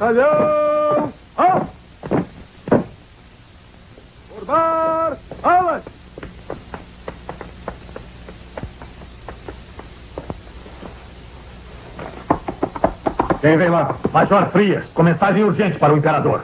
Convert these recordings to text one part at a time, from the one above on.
Batalhão! Alto! Formar alas! Quem vem lá? Major Frias. Mensagem urgente para o Imperador.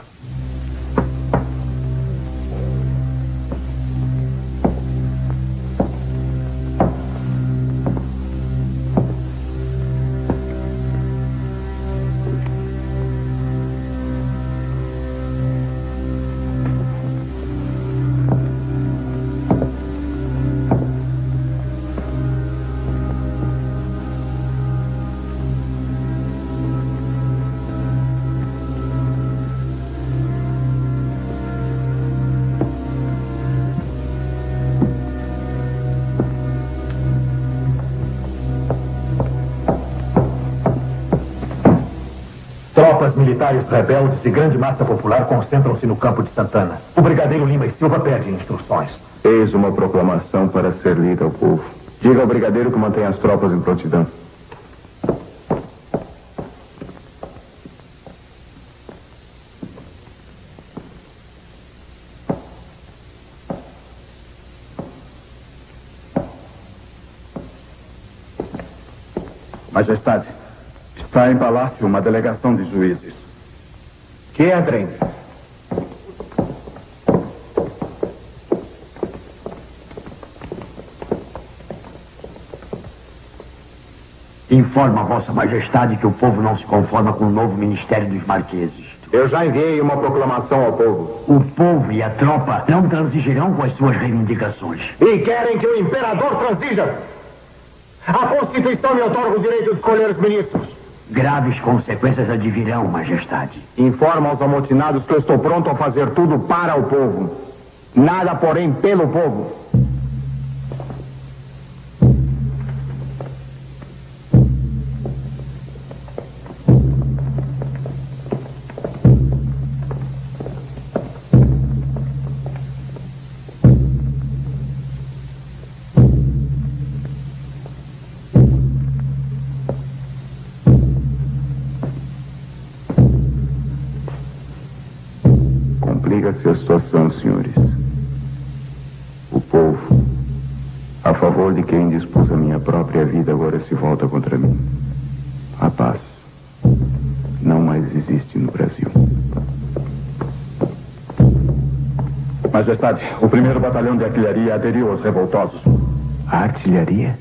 Tropas militares rebeldes e grande massa popular concentram-se no campo de Santana. O brigadeiro Lima e Silva pede instruções. Eis uma proclamação para ser lida ao povo. Diga ao brigadeiro que mantenha as tropas em prontidão. Majestade, está em palácio uma delegação de juízes. Que entrem. Informa a Vossa Majestade que o povo não se conforma com o novo Ministério dos Marqueses. Eu já enviei uma proclamação ao povo. O povo e a tropa não transigirão com as suas reivindicações. E querem que o imperador transija. A Constituição me otorga o direito de escolher os ministros. Graves consequências advirão, Majestade. Informa aos amotinados que eu estou pronto a fazer tudo para o povo. Nada, porém, pelo povo. Complica-se a situação, senhores. O povo, a favor de quem dispus a minha própria vida, agora se volta contra mim. A paz não mais existe no Brasil. Majestade, o 1º Batalhão de Artilharia aderiu aos revoltosos. A artilharia?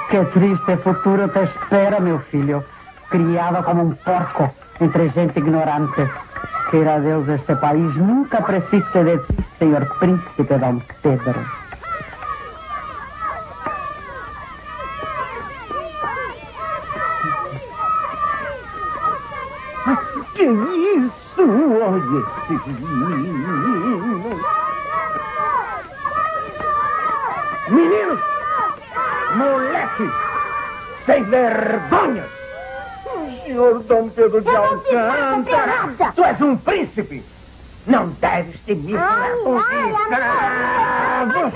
Que triste futuro te espera, meu filho. Criado como um porco entre gente ignorante. Queira Deus este país nunca precise de ti, senhor príncipe Dom Pedro. Mas que isso? Olha esse menino. Meninos! Moleque! Sem vergonha! Senhor Dom Pedro de Alcântara! Tu és um príncipe! Não deves te misturar com escravos!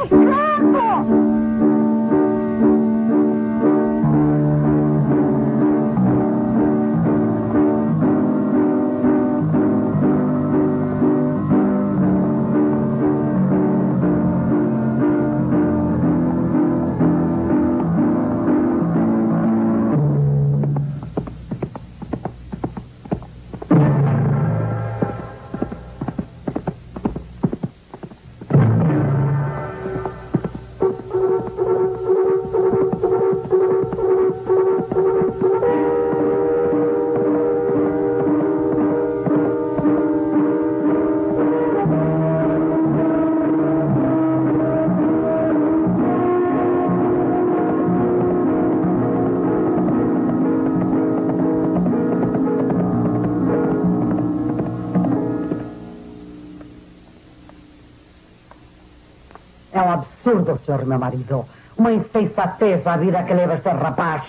absurdo, senhor meu marido. Uma insensatez a vida que leva este rapaz.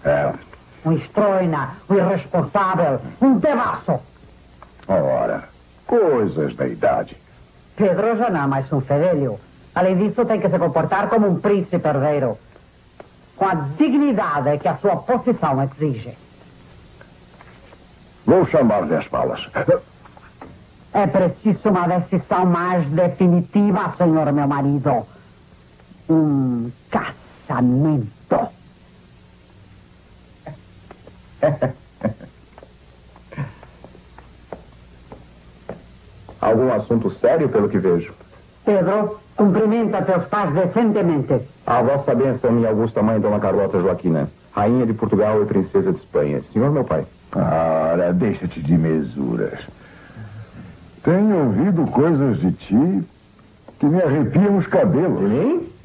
É. Um estroina, um irresponsável, um devasso. Ora, coisas da idade. Pedro já não é mais um fedelho. Além disso, tem que se comportar como um príncipe herdeiro, com a dignidade que a sua posição exige. Vou chamar-lhe as balas. É preciso uma decisão mais definitiva, senhor meu marido. Um casamento. Algum assunto sério, pelo que vejo? Pedro, cumprimenta teus pais decentemente. A vossa bênção, minha augusta mãe, Dona Carlota Joaquina, rainha de Portugal e princesa de Espanha. Senhor, meu pai. Ora, deixa-te de mesuras. Tenho ouvido coisas de ti que me arrepiam os cabelos.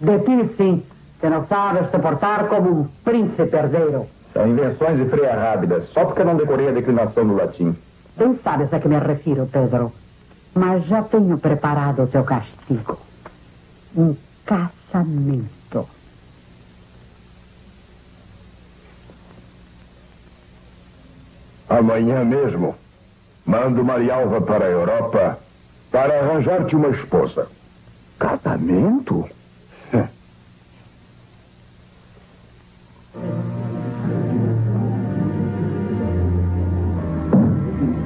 De ti, sim, que não sabes te portar como um príncipe herdeiro. São invenções de Freia Rábida, só porque não decorei a declinação do latim. Bem sabes a que me refiro, Pedro. Mas já tenho preparado o teu castigo. Um casamento. Amanhã mesmo, mando Marialva para a Europa para arranjar-te uma esposa. Casamento?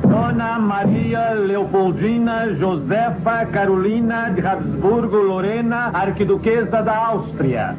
Dona Maria Leopoldina Josefa Carolina de Habsburgo Lorena, arquiduquesa da Áustria.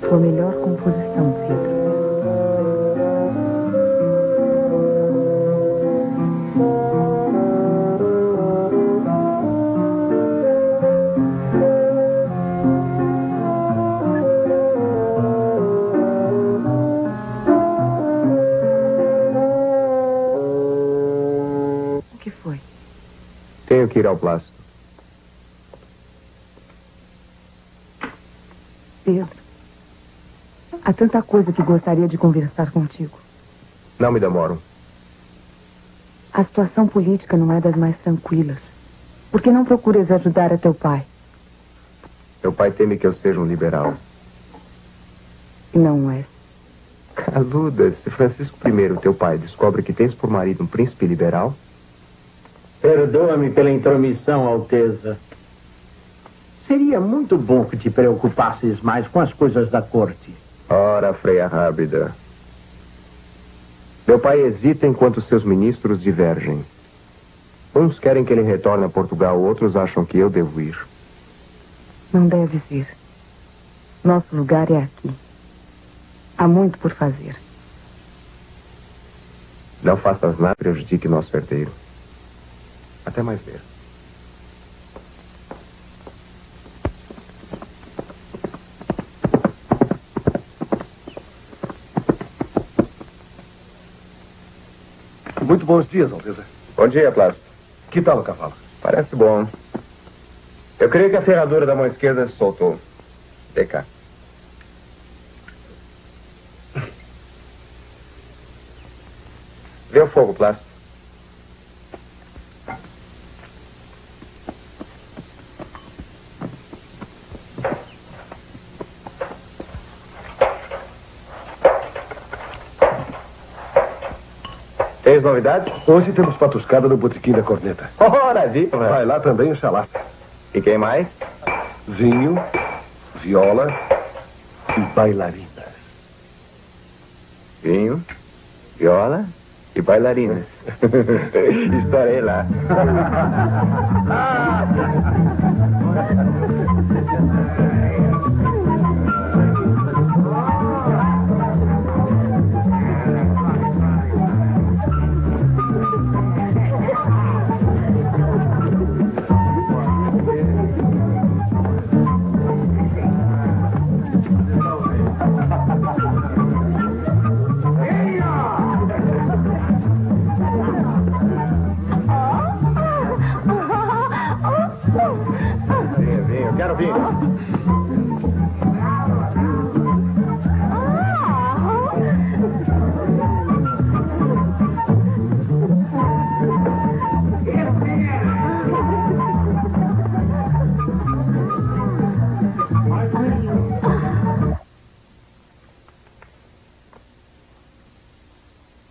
Sua melhor composição, Pedro. O que foi? Tenho que ir ao plástico. Pedro, há tanta coisa que gostaria de conversar contigo. Não me demoro. A situação política não é das mais tranquilas. Por que não procuras ajudar a teu pai? Meu pai teme que eu seja um liberal. Não é. Caluda, se Francisco I, teu pai, descobre que tens por marido um príncipe liberal... Perdoa-me pela intromissão, Alteza. Seria muito bom que te preocupasses mais com as coisas da corte. Ora, Freia Rábida. Meu pai hesita enquanto seus ministros divergem. Uns querem que ele retorne a Portugal, outros acham que eu devo ir. Não deves ir. Nosso lugar é aqui. Há muito por fazer. Não faças nada que prejudique nosso herdeiro. Até mais ver. Muito bons dias, Alteza. Bom dia, Plácido. Que tal o cavalo? Parece bom. Eu creio que a ferradura da mão esquerda se soltou. Vem cá. Vê o fogo, Plácido. Tens novidades? Hoje temos patuscada no botequim da Corneta. Ora, viva! Vai lá também o chalaça. E quem mais? Vinho, viola e bailarinas. Vinho, viola e bailarinas. Estarei lá. Vinho, quero vinho.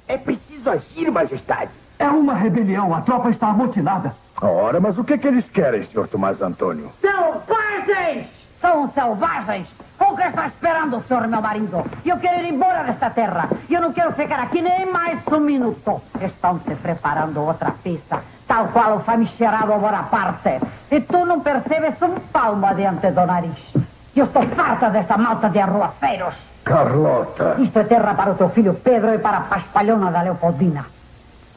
É preciso agir, majestade. É uma rebelião. A tropa está amotinada. Ora, mas o que eles querem, senhor Tomás Antônio? Selvagens! São selvagens! O que está esperando o senhor, meu marido? Eu quero ir embora desta terra. Eu não quero ficar aqui nem mais um minuto. Estão se preparando outra peça, tal qual o famigerado Bonaparte. E tu não percebes um palmo adiante do nariz. Eu estou farta dessa malta de arruaceiros. Carlota. Isto é terra para o teu filho Pedro e para a paspalhona da Leopoldina.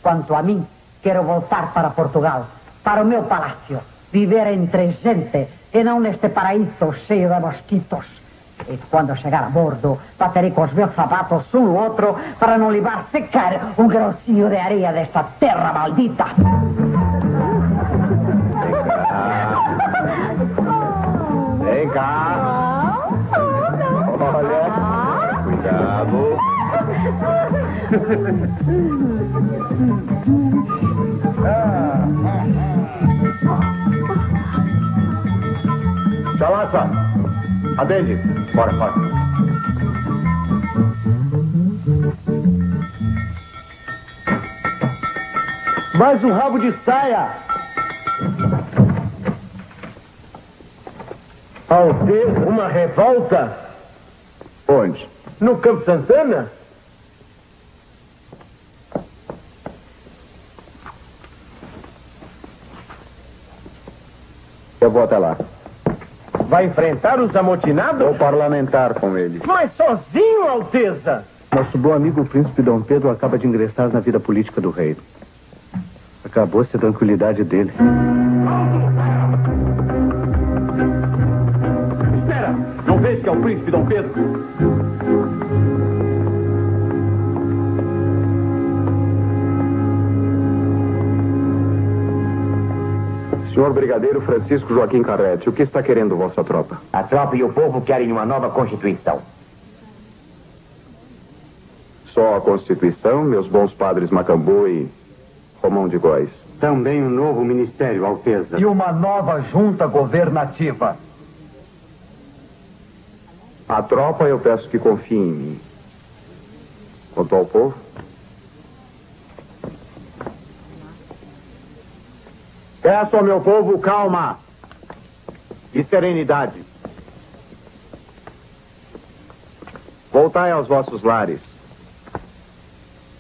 Quanto a mim, quero voltar para Portugal, para o meu palácio, viver entre gente e não neste paraíso cheio de mosquitos. E quando chegar a bordo, baterei com os meus sapatos um no outro para não levar secar um grossinho de areia desta terra maldita. Vem cá. Olha. Cuidado. Chalaça. Atende. Bora, bora. Mais um rabo de saia. Alteza, uma revolta? Onde? No Campo Santana? Eu vou até lá. Vai enfrentar os amotinados? Vou parlamentar com eles. Mas sozinho, Alteza? Nosso bom amigo o príncipe Dom Pedro acaba de ingressar na vida política do reino. Acabou-se a tranquilidade dele. Espera! Não vejo que é o príncipe Dom Pedro? Senhor Brigadeiro Francisco Joaquim Carrete, o que está querendo vossa tropa? A tropa e o povo querem uma nova Constituição. Só a Constituição, meus bons padres Macambu e Romão de Góis. Também um novo ministério, Alteza. E uma nova junta governativa. A tropa eu peço que confie em mim. Quanto ao povo? Peço ao meu povo calma e serenidade. Voltai aos vossos lares,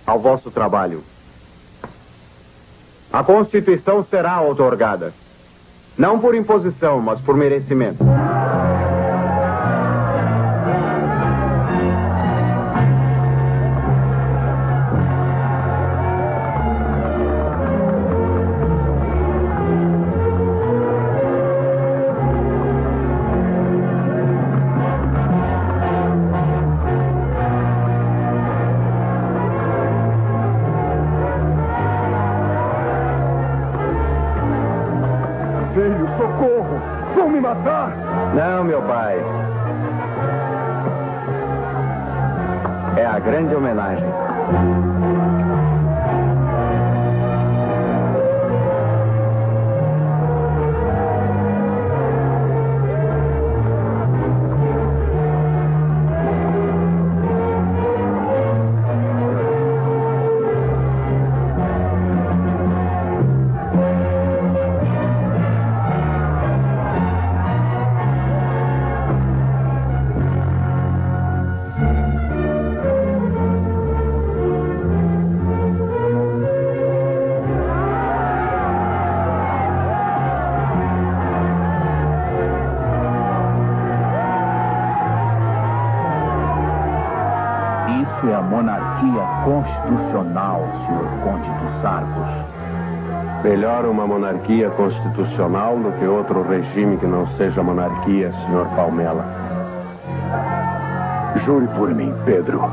ao vosso trabalho. A Constituição será outorgada. Não por imposição, mas por merecimento. matar? Não, meu pai. É a grande homenagem. Isso é a monarquia constitucional, senhor Conde dos Arcos. Melhor uma monarquia constitucional do que outro regime que não seja monarquia, senhor Palmela. Jure por mim, Pedro.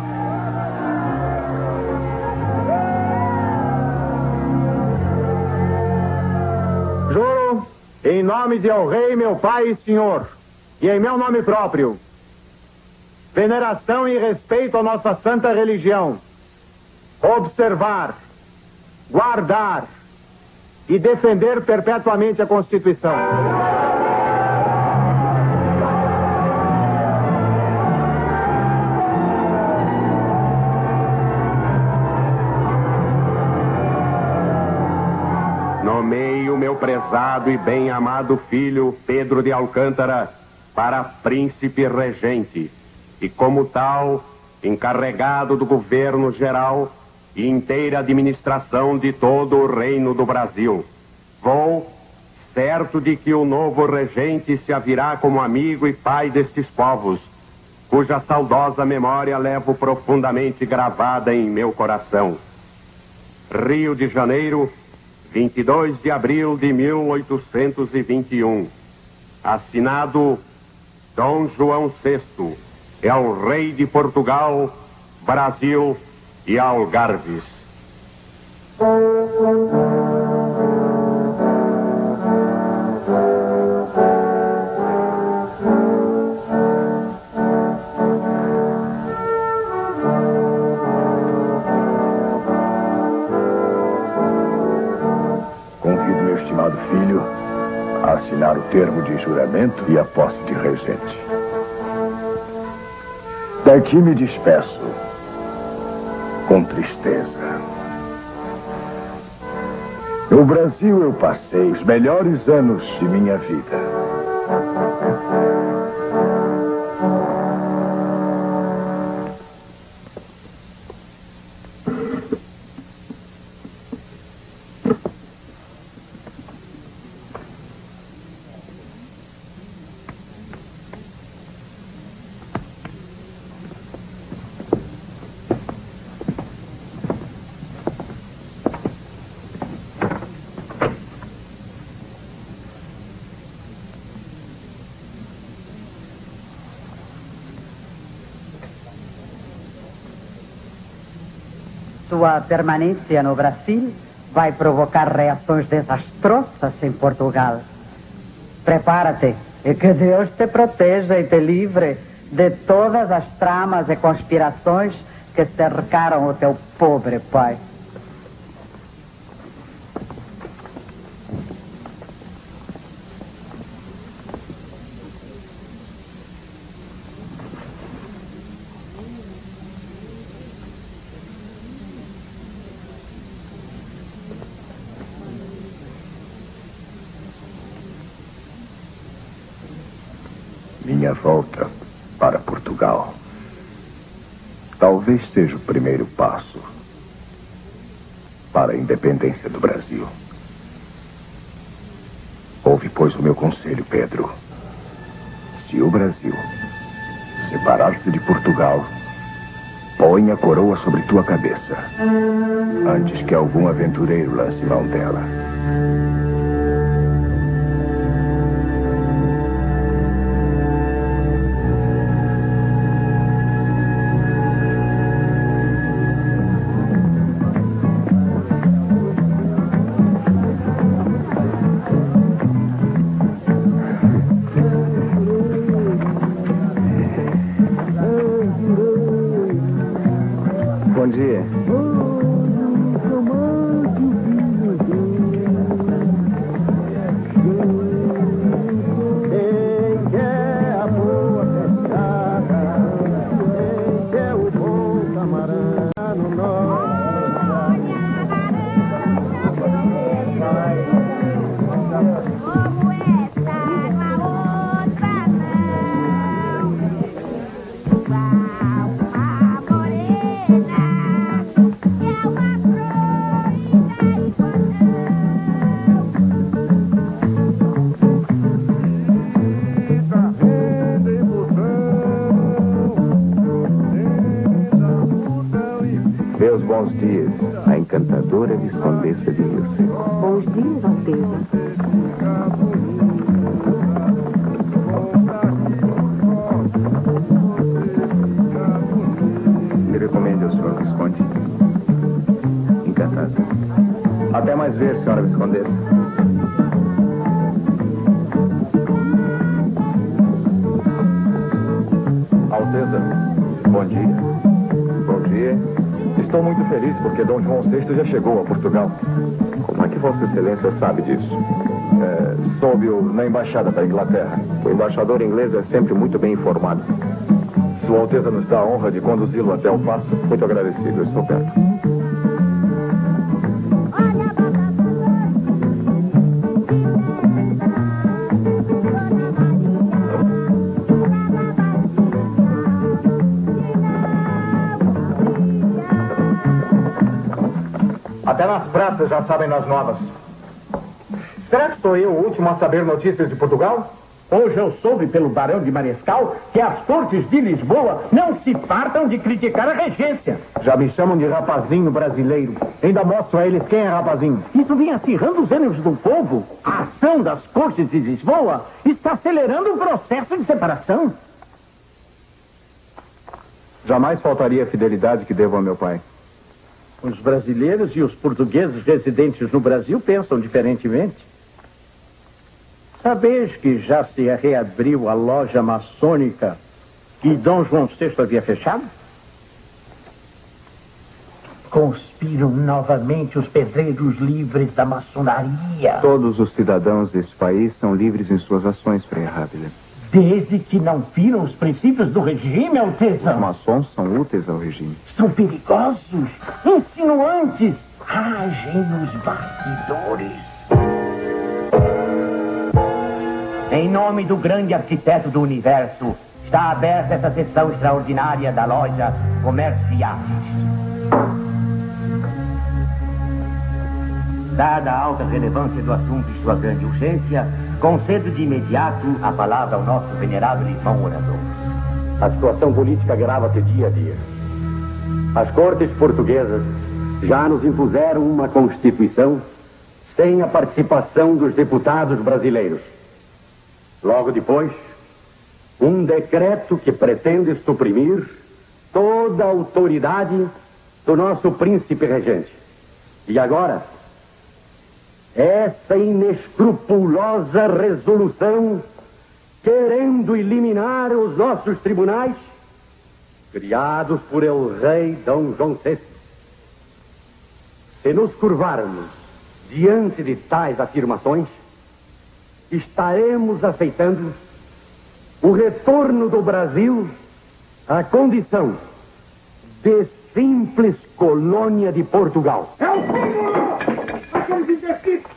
Juro, em nome de El Rei, meu pai e senhor, e em meu nome próprio, veneração e respeito à nossa santa religião, observar, guardar e defender perpetuamente a Constituição. Nomeio meu prezado e bem-amado filho Pedro de Alcântara para príncipe regente e, como tal, encarregado do governo geral e inteira administração de todo o reino do Brasil. Vou, certo de que o novo regente se haverá como amigo e pai destes povos, cuja saudosa memória levo profundamente gravada em meu coração. Rio de Janeiro, 22 de abril de 1821. Assinado Dom João VI, é o rei de Portugal, Brasil e Algarves. Convido meu estimado filho a assinar o termo de juramento e a posse de regente. Daqui me despeço com tristeza. No Brasil eu passei os melhores anos de minha vida. Sua permanência no Brasil vai provocar reações desastrosas em Portugal. Prepara-te e que Deus te proteja e te livre de todas as tramas e conspirações que cercaram o teu pobre pai. Minha volta para Portugal talvez seja o primeiro passo para a independência do Brasil. Ouve, pois, o meu conselho, Pedro. Se o Brasil separar-se de Portugal, põe a coroa sobre tua cabeça, antes que algum aventureiro lance mão dela. Bom dia. Meus bons dias, a encantadora Viscondessa de Rio Seco. Bons dias, Alteza. Me recomende ao senhor Visconde. Encantado. Até mais ver, senhora Viscondessa. Alteza, bom dia. Bom dia. Estou muito feliz porque Dom João VI já chegou a Portugal. Como é que Vossa Excelência sabe disso? Soube-o na embaixada da Inglaterra. O embaixador inglês é sempre muito bem informado. Sua Alteza nos dá a honra de conduzi-lo até o paço. Muito agradecido, eu estou perto. Até nas praças já sabem das novas. Será que sou eu o último a saber notícias de Portugal? Hoje eu soube pelo Barão de Mariscal que as cortes de Lisboa não se fartam de criticar a regência. Já me chamam de rapazinho brasileiro. Ainda mostro a eles quem é rapazinho. Isso vem acirrando os ânimos do povo. A ação das cortes de Lisboa está acelerando o processo de separação. Jamais faltaria a fidelidade que devo ao meu pai. Os brasileiros e os portugueses residentes no Brasil pensam diferentemente. Sabeis que já se reabriu a loja maçônica que Dom João VI havia fechado? Conspiram novamente os pedreiros livres da maçonaria. Todos os cidadãos desse país são livres em suas ações, Frei Rábila. Desde que não firam os princípios do regime, Alteza. Os maçons são úteis ao regime. São perigosos, insinuantes, agem nos bastidores. Em nome do grande arquiteto do universo, está aberta essa sessão extraordinária da loja Comércio e Artes. Dada a alta relevância do assunto e sua grande urgência, concedo de imediato a palavra ao nosso venerável irmão orador. A situação política agrava-se dia a dia. As cortes portuguesas já nos impuseram uma Constituição sem a participação dos deputados brasileiros. Logo depois, um decreto que pretende suprimir toda a autoridade do nosso príncipe regente. E agora, essa inescrupulosa resolução querendo eliminar os nossos tribunais criados por el rei Dom João VI. Se nos curvarmos diante de tais afirmações, estaremos aceitando o retorno do Brasil à condição de simples colônia de Portugal. É o cúmulo! Aqueles indecisos!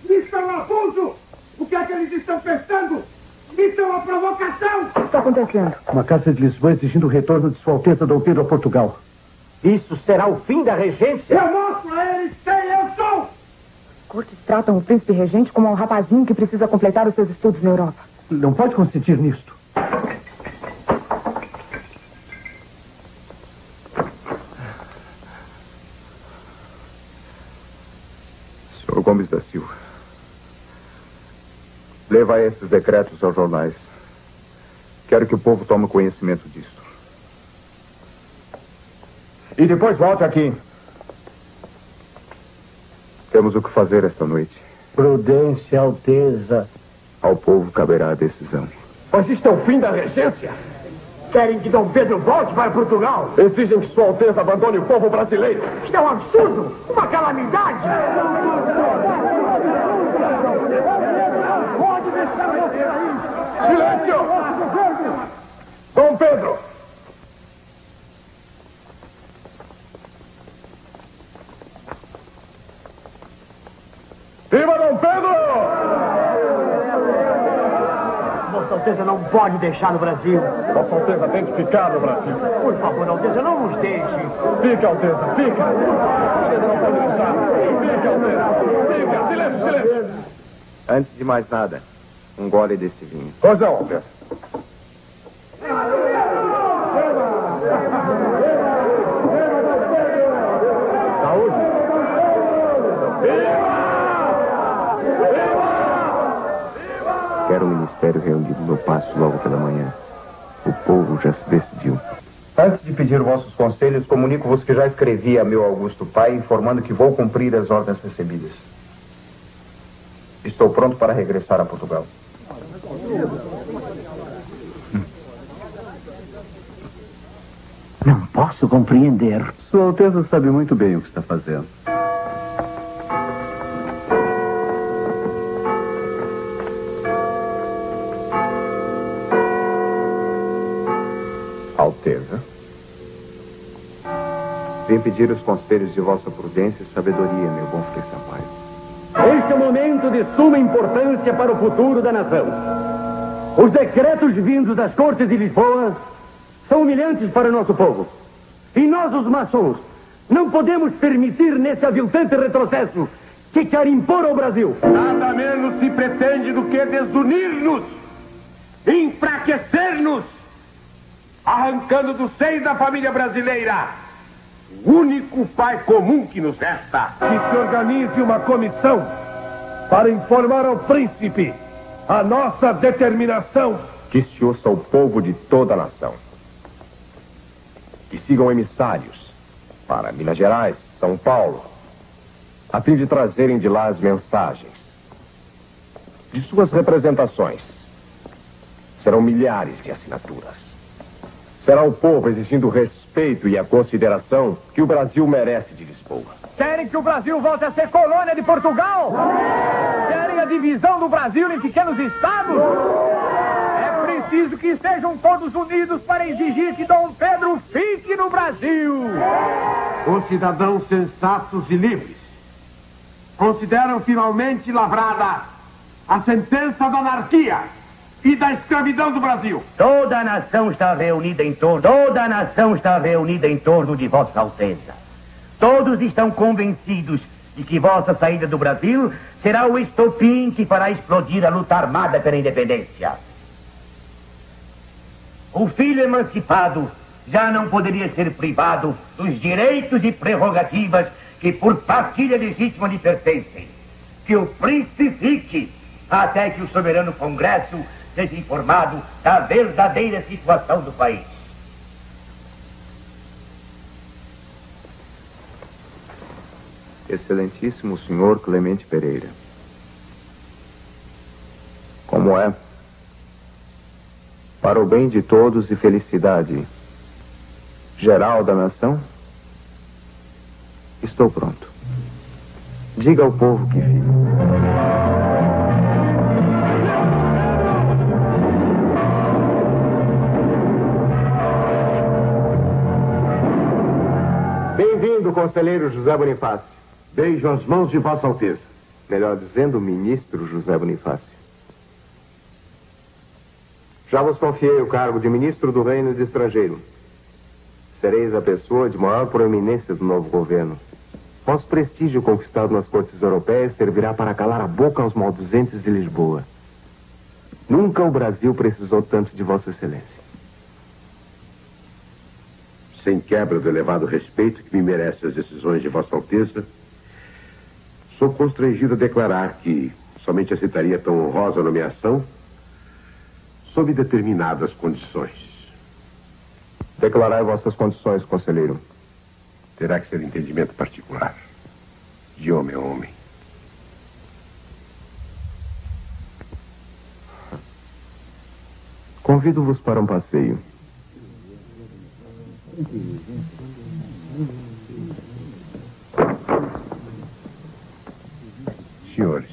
Isso é um abuso! O que é que eles estão pensando? Isso é uma provocação! O que está acontecendo? Uma carta de Lisboa exigindo o retorno de Sua Alteza Dom Pedro a Portugal. Isso será o fim da regência? Eu mostro a eles quem eu sou! As cortes tratam o príncipe regente como um rapazinho que precisa completar os seus estudos na Europa. Não pode consentir nisto. Senhor Gomes da Silva, leva esses decretos aos jornais. Quero que o povo tome conhecimento disso. E depois volte aqui. Temos o que fazer esta noite. Prudência, Alteza. Ao povo caberá a decisão. Mas isto é o fim da regência. Querem que Dom Pedro volte para Portugal? Exigem que Sua Alteza abandone o povo brasileiro. Isto é um absurdo! Uma calamidade! Pode deixar você aí! Silêncio! Dom Pedro! Viva Dom Pedro! Vossa Alteza não pode deixar no Brasil. Vossa Alteza tem que ficar no Brasil. Por favor, Alteza, não nos deixe. Fica, Alteza, fica. Alteza não pode deixar. Fica, Alteza. Fica. Silêncio, silêncio. Antes de mais nada, um gole desse vinho. Pois não, Alteza. Saúde. Quero o ministério reunido no paço logo pela manhã. O povo já se decidiu. Antes de pedir vossos conselhos, comunico-vos que já escrevi a meu augusto pai, informando que vou cumprir as ordens recebidas. Estou pronto para regressar a Portugal. Não posso compreender. Sua Alteza sabe muito bem o que está fazendo. Alteza. Vim pedir os conselhos de vossa prudência e sabedoria, meu bom Frei Sampaio. Este é um momento de suma importância para o futuro da nação. Os decretos vindos das Cortes de Lisboa são humilhantes para o nosso povo. E nós, os maçons, não podemos permitir nesse aviltante retrocesso que quer impor ao Brasil. Nada menos se pretende do que desunir-nos, enfraquecer-nos, arrancando do seio da família brasileira o único pai comum que nos resta. Que se organize uma comissão para informar ao príncipe a nossa determinação. Que se ouça o povo de toda a nação. Que sigam emissários para Minas Gerais, São Paulo, a fim de trazerem de lá as mensagens de suas representações. Serão milhares de assinaturas. Será o povo exigindo o respeito e a consideração que o Brasil merece de Lisboa. Querem que o Brasil volte a ser colônia de Portugal? Querem a divisão do Brasil em pequenos estados? É preciso que estejam todos unidos para exigir que Dom Pedro fique no Brasil. Os cidadãos sensatos e livres consideram finalmente lavrada a sentença da anarquia e da escravidão do Brasil. Toda a nação está reunida em torno de Vossa Alteza. Todos estão convencidos de que vossa saída do Brasil será o estopim que fará explodir a luta armada pela independência. O filho emancipado já não poderia ser privado dos direitos e prerrogativas que por partilha legítima lhe pertencem. Que o príncipe fique até que o soberano Congresso seja informado da verdadeira situação do país. Excelentíssimo senhor Clemente Pereira. Como é? Para o bem de todos e felicidade geral da nação, estou pronto. Diga ao povo que fica. Bem-vindo, conselheiro José Bonifácio. Beijo as mãos de Vossa Alteza. Melhor dizendo, ministro José Bonifácio. Já vos confiei o cargo de ministro do Reino de Estrangeiro. Sereis a pessoa de maior proeminência do novo governo. Vosso prestígio conquistado nas cortes europeias servirá para calar a boca aos maldizentes de Lisboa. Nunca o Brasil precisou tanto de Vossa Excelência. Sem quebra do elevado respeito que me merece as decisões de Vossa Alteza, sou constrangido a declarar que somente aceitaria tão honrosa nomeação sob determinadas condições. Declarai vossas condições, conselheiro. Terá que ser entendimento particular, de homem a homem. Convido-vos para um passeio. Senhores,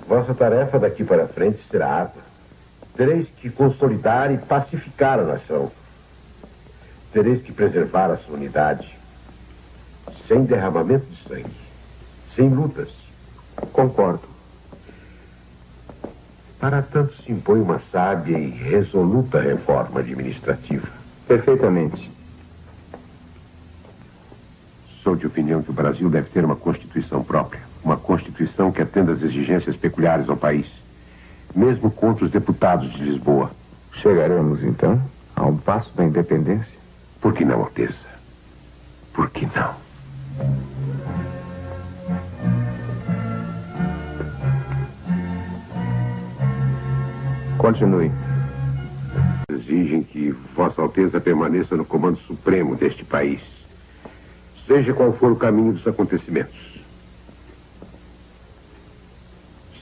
vossa tarefa daqui para frente será árdua. Tereis que consolidar e pacificar a nação. Tereis que preservar a sua unidade, sem derramamento de sangue, sem lutas. Concordo. Para tanto se impõe uma sábia e resoluta reforma administrativa. Perfeitamente. Sou de opinião que o Brasil deve ter uma Constituição própria. Uma Constituição que atenda às exigências peculiares ao país, mesmo contra os deputados de Lisboa. Chegaremos, então, a um passo da independência? Por que não, Alteza? Por que não? Continue. Exigem que Vossa Alteza permaneça no comando supremo deste país, seja qual for o caminho dos acontecimentos.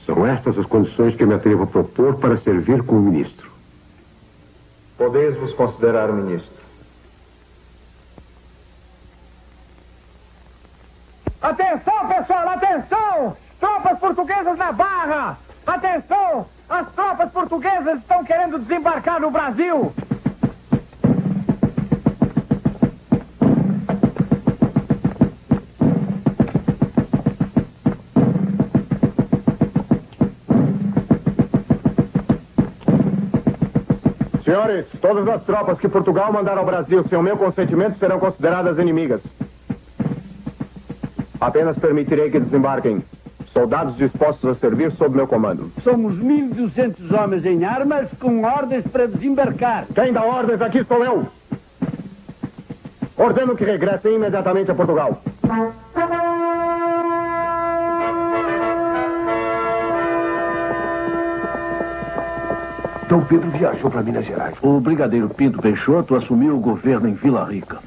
São estas as condições que me atrevo a propor para servir como ministro. Podeis vos considerar ministro. Atenção, pessoal, atenção! Tropas portuguesas na Barra! Atenção! As tropas portuguesas estão querendo desembarcar no Brasil! Senhores, todas as tropas que Portugal mandar ao Brasil sem o meu consentimento serão consideradas inimigas. Apenas permitirei que desembarquem soldados dispostos a servir sob meu comando. Somos 1.200 homens em armas com ordens para desembarcar. Quem dá ordens aqui sou eu. Ordeno que regressem imediatamente a Portugal. Dom Pedro viajou para Minas Gerais. O brigadeiro Pinto Peixoto assumiu o governo em Vila Rica.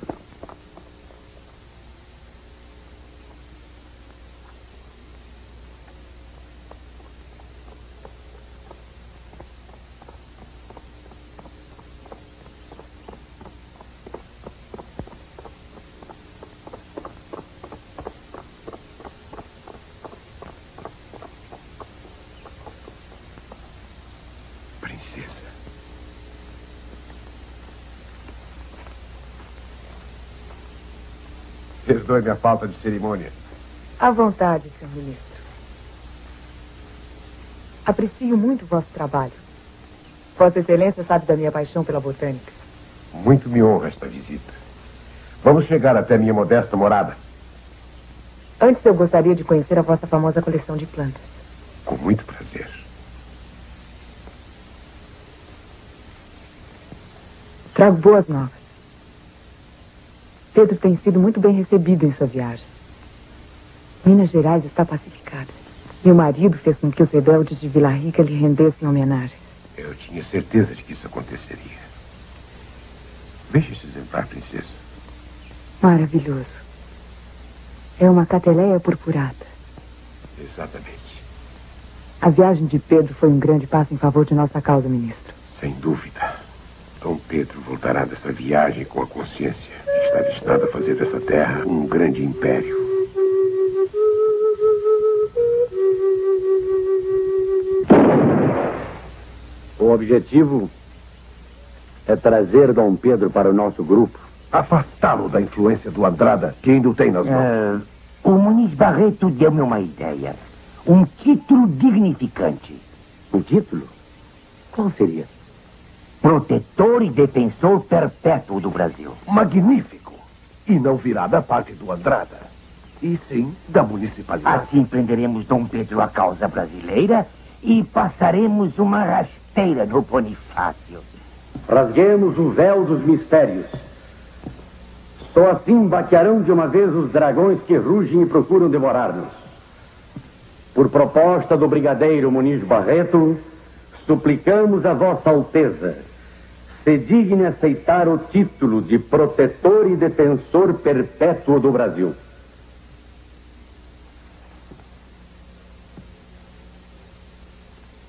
Perdoe minha falta de cerimônia. À vontade, senhor ministro. Aprecio muito o vosso trabalho. Vossa Excelência sabe da minha paixão pela botânica. Muito me honra esta visita. Vamos chegar até minha modesta morada. Antes eu gostaria de conhecer a vossa famosa coleção de plantas. Com muito prazer. Trago boas novas. Pedro tem sido muito bem recebido em sua viagem. Minas Gerais está pacificada. Meu marido fez com que os rebeldes de Vila Rica lhe rendessem homenagem. Eu tinha certeza de que isso aconteceria. Veja esse exemplar, princesa. Maravilhoso. É uma cateleia purpurada. Exatamente. A viagem de Pedro foi um grande passo em favor de nossa causa, ministro. Sem dúvida. Dom Pedro voltará dessa viagem com a consciência de estar destinado a fazer dessa terra um grande império. O objetivo é trazer Dom Pedro para o nosso grupo. Afastá-lo da influência do Andrada, que ainda o tem nas mãos. O Muniz Barreto deu-me uma ideia. Um título dignificante. Um título? Qual seria? Protetor e defensor perpétuo do Brasil. Magnífico. E não virá da parte do Andrada, e sim da municipalidade. Assim prenderemos Dom Pedro à causa brasileira e passaremos uma rasteira no Bonifácio. Rasguemos o véu dos mistérios. Só assim batearão de uma vez os dragões que rugem e procuram devorar-nos. Por proposta do brigadeiro Muniz Barreto, suplicamos a Vossa Alteza se digne aceitar o título de protetor e defensor perpétuo do Brasil.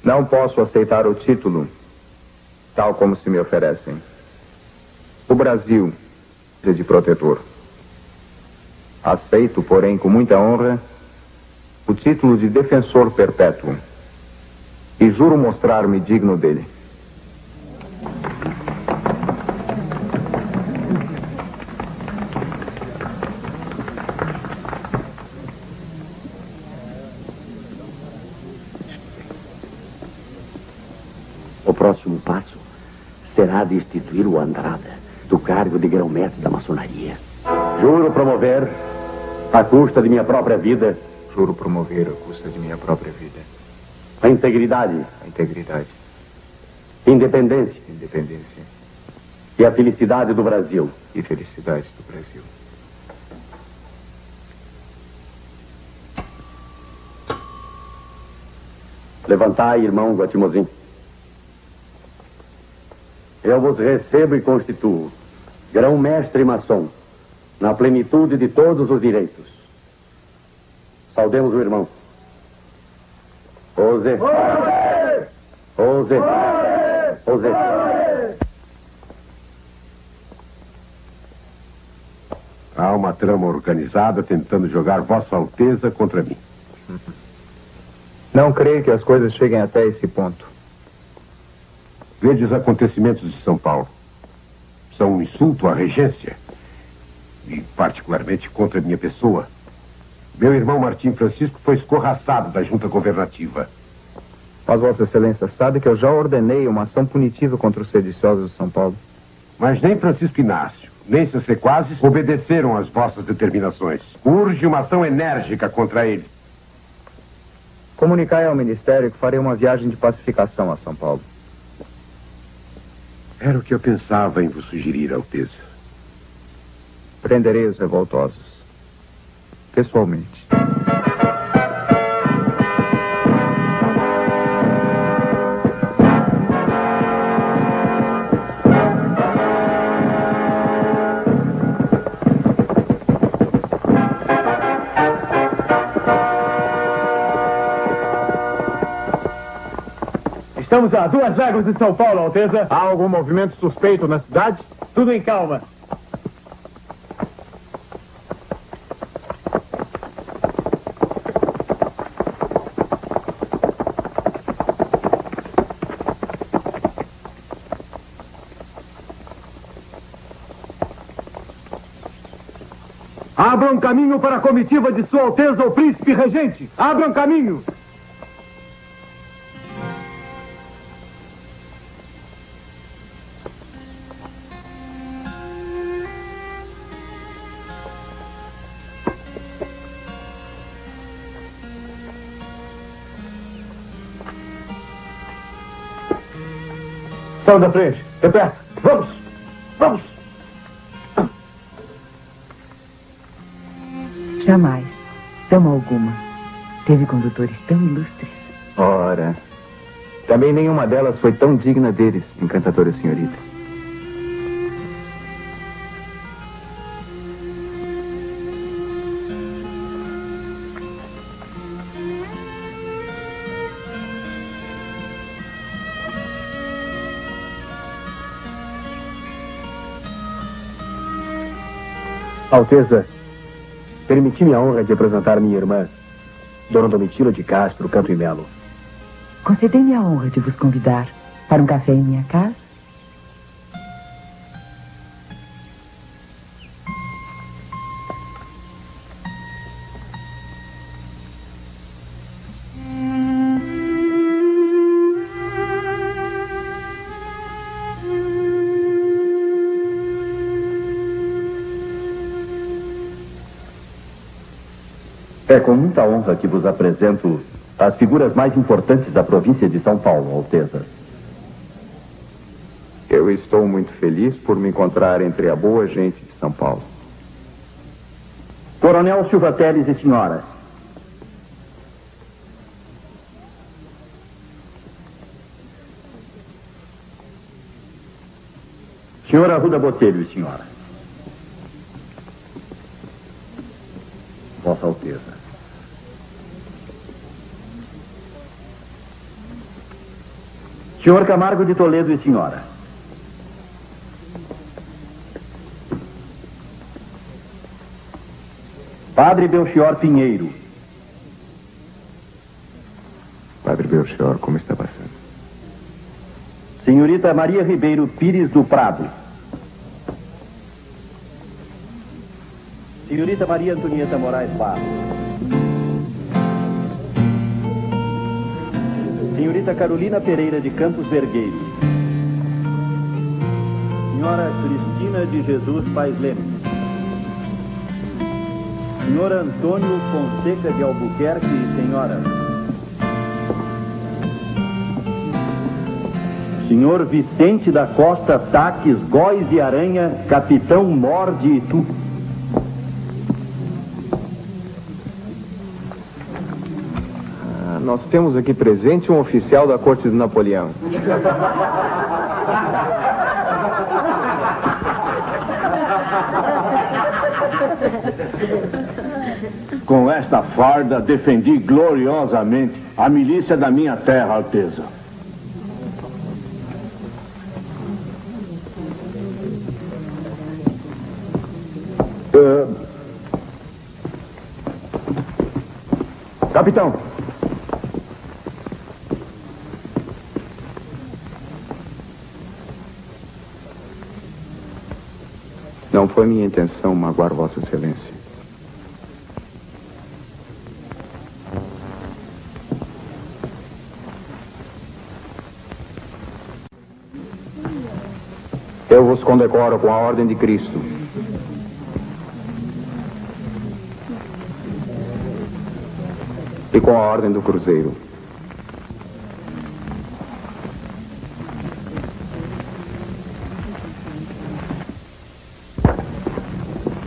Não posso aceitar o título tal como se me oferecem. O Brasil é de protetor. Aceito, porém, com muita honra, o título de defensor perpétuo. E juro mostrar-me digno dele. O próximo passo será destituir o Andrada do cargo de grão-mestre da maçonaria. Juro promover, à custa de minha própria vida... Juro promover, à custa de minha própria vida... A integridade. A integridade. Independência. Independência. E a felicidade do Brasil. E felicidade do Brasil. Levantai, irmão Guatimozin. Eu vos recebo e constituo grão-mestre maçom, na plenitude de todos os direitos. Saudemos o irmão. Oze. Oze. Oze. Há uma trama organizada tentando jogar Vossa Alteza contra mim. Não creio que as coisas cheguem até esse ponto. Vede os acontecimentos de São Paulo. São um insulto à regência. E particularmente contra minha pessoa. Meu irmão Martim Francisco foi escorraçado da junta governativa. Mas Vossa Excelência sabe que eu já ordenei uma ação punitiva contra os sediciosos de São Paulo. Mas nem Francisco Inácio, nem seus sequazes obedeceram às vossas determinações. Urge uma ação enérgica contra eles. Comunicai ao Ministério que farei uma viagem de pacificação a São Paulo. Era o que eu pensava em vos sugerir, Alteza. Prenderei os revoltosos. Pessoalmente. Estamos a 2 léguas de São Paulo, Alteza. Há algum movimento suspeito na cidade? Tudo em calma. Abram caminho para a comitiva de Sua Alteza, o Príncipe Regente. Abram caminho. Saiam da frente. Depressa. Vamos. Vamos. Jamais, dama alguma, teve condutores tão ilustres. Ora, também nenhuma delas foi tão digna deles, encantadora senhorita. Alteza, permiti-me a honra de apresentar minha irmã, Dona Domitila de Castro, Canto e Melo. Concedei-me a honra de vos convidar para um café em minha casa. É com muita honra que vos apresento as figuras mais importantes da província de São Paulo, Alteza. Eu estou muito feliz por me encontrar entre a boa gente de São Paulo. Coronel Silva Teles e senhoras. Senhora Arruda Botelho e senhora. Vossa Alteza. Senhor Camargo de Toledo e senhora. Padre Belchior Pinheiro. Padre Belchior, como está passando? Senhorita Maria Ribeiro Pires do Prado. Senhorita Maria Antonieta Moraes Barros. Senhorita Carolina Pereira de Campos Vergueiro. Senhora Cristina de Jesus Paes Leme. Senhor Antônio Fonseca de Albuquerque e senhora. Senhor Vicente da Costa Taques Góes e Aranha, Capitão Mor de Itu. Nós temos aqui presente um oficial da corte de Napoleão. Com esta farda, defendi gloriosamente a milícia da minha terra, Alteza. Capitão! Não foi minha intenção magoar Vossa Excelência. Eu vos condecoro com a Ordem de Cristo. E com a Ordem do Cruzeiro.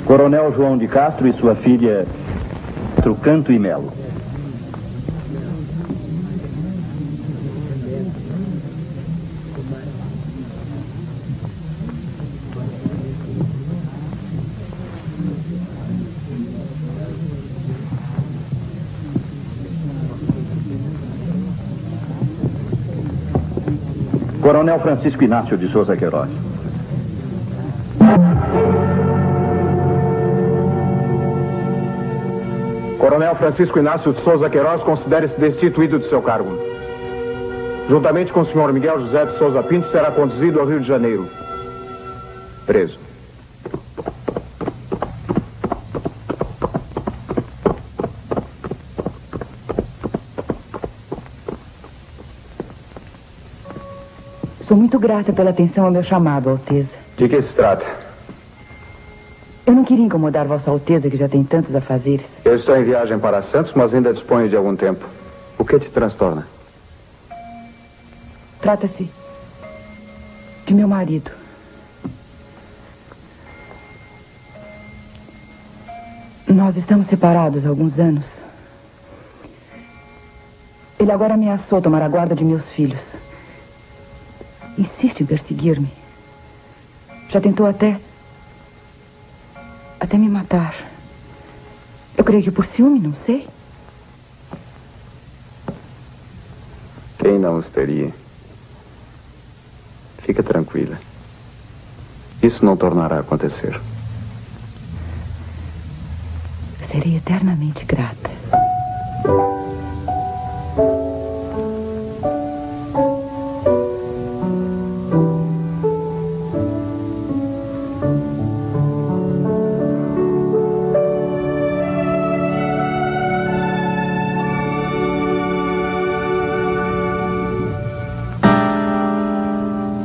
Coronel João de Castro e sua filha Trucanto e Melo. Coronel Francisco Inácio de Souza Queiroz. Coronel Francisco Inácio de Souza Queiroz considere-se destituído de seu cargo. Juntamente com o senhor Miguel José de Souza Pinto, será conduzido ao Rio de Janeiro. Preso. Sou muito grata pela atenção ao meu chamado, Alteza. De que se trata? Eu não queria incomodar Vossa Alteza, que já tem tantos afazeres. Eu estou em viagem para Santos, mas ainda disponho de algum tempo. O que te transtorna? Trata-se de meu marido. Nós estamos separados há alguns anos. Ele agora ameaçou tomar a guarda de meus filhos. Insiste em perseguir-me. Já tentou até me matar. Eu creio que por ciúme, não sei. Quem não os teria? Fica tranquila. Isso não tornará a acontecer. Serei eternamente grata.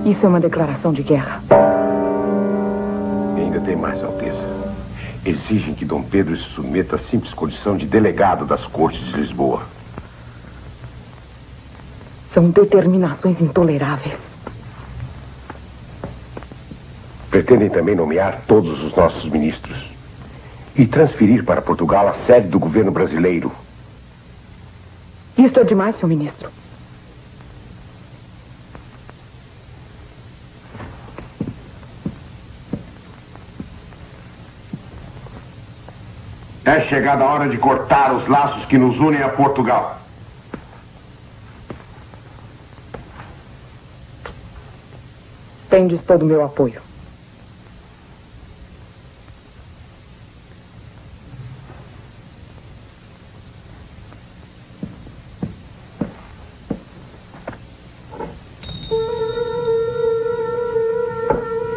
Isso é uma declaração de guerra. E ainda tem mais, Alteza. Exigem que Dom Pedro se submeta à simples condição de delegado das cortes de Lisboa. São determinações intoleráveis. Pretendem também nomear todos os nossos ministros e transferir para Portugal a sede do governo brasileiro. Isto é demais, senhor ministro. É chegada a hora de cortar os laços que nos unem a Portugal. tendes todo o meu apoio.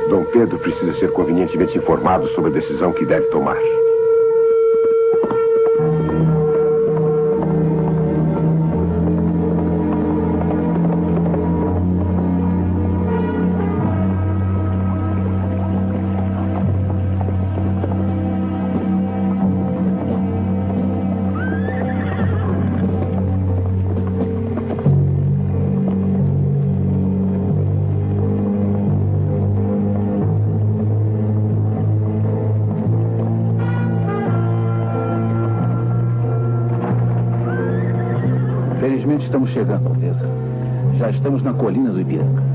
Dom Pedro precisa ser convenientemente informado sobre a decisão que deve tomar. Felizmente estamos chegando, Alteza. Já estamos na colina do Ipiranga.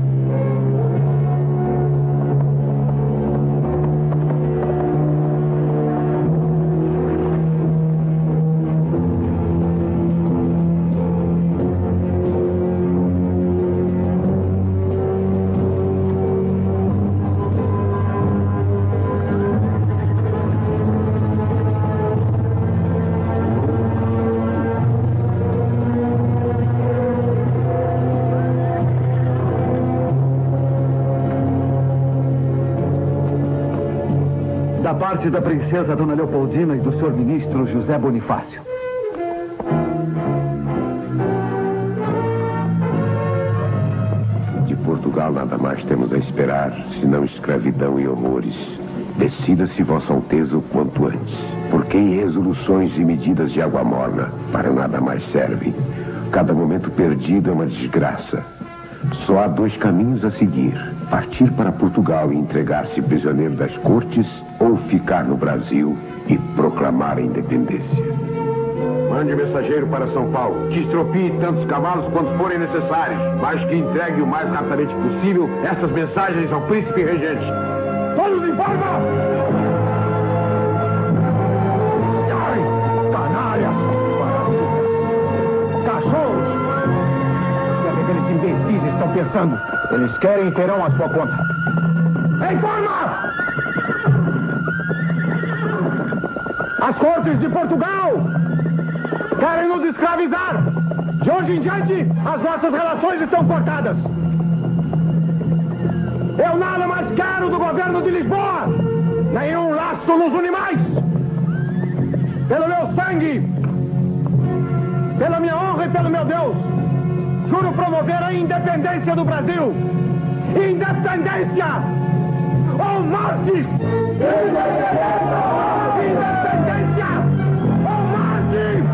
Da parte da princesa Dona Leopoldina e do senhor ministro José Bonifácio. De Portugal nada mais temos a esperar, senão escravidão e horrores. Decida-se, Vossa Alteza, o quanto antes. Porque em resoluções e medidas de água morna, para nada mais servem. Cada momento perdido é uma desgraça. Só há dois caminhos a seguir. Partir para Portugal e entregar-se prisioneiro das cortes, ou ficar no Brasil e proclamar a independência. Mande mensageiro para São Paulo, que estropie tantos cavalos quantos forem necessários, mas que entregue o mais rapidamente possível essas mensagens ao príncipe regente. Todos em forma! Ai, canalhas! Cachorros! O que é que aqueles imbecis estão pensando? Eles querem e terão a sua conta. Em forma! As cortes de Portugal querem nos escravizar. De hoje em diante, as nossas relações estão cortadas. Eu nada mais quero do governo de Lisboa. Nenhum laço nos une mais. Pelo meu sangue, pela minha honra e pelo meu Deus, juro promover a independência do Brasil. Independência ou morte! Independência ou morte!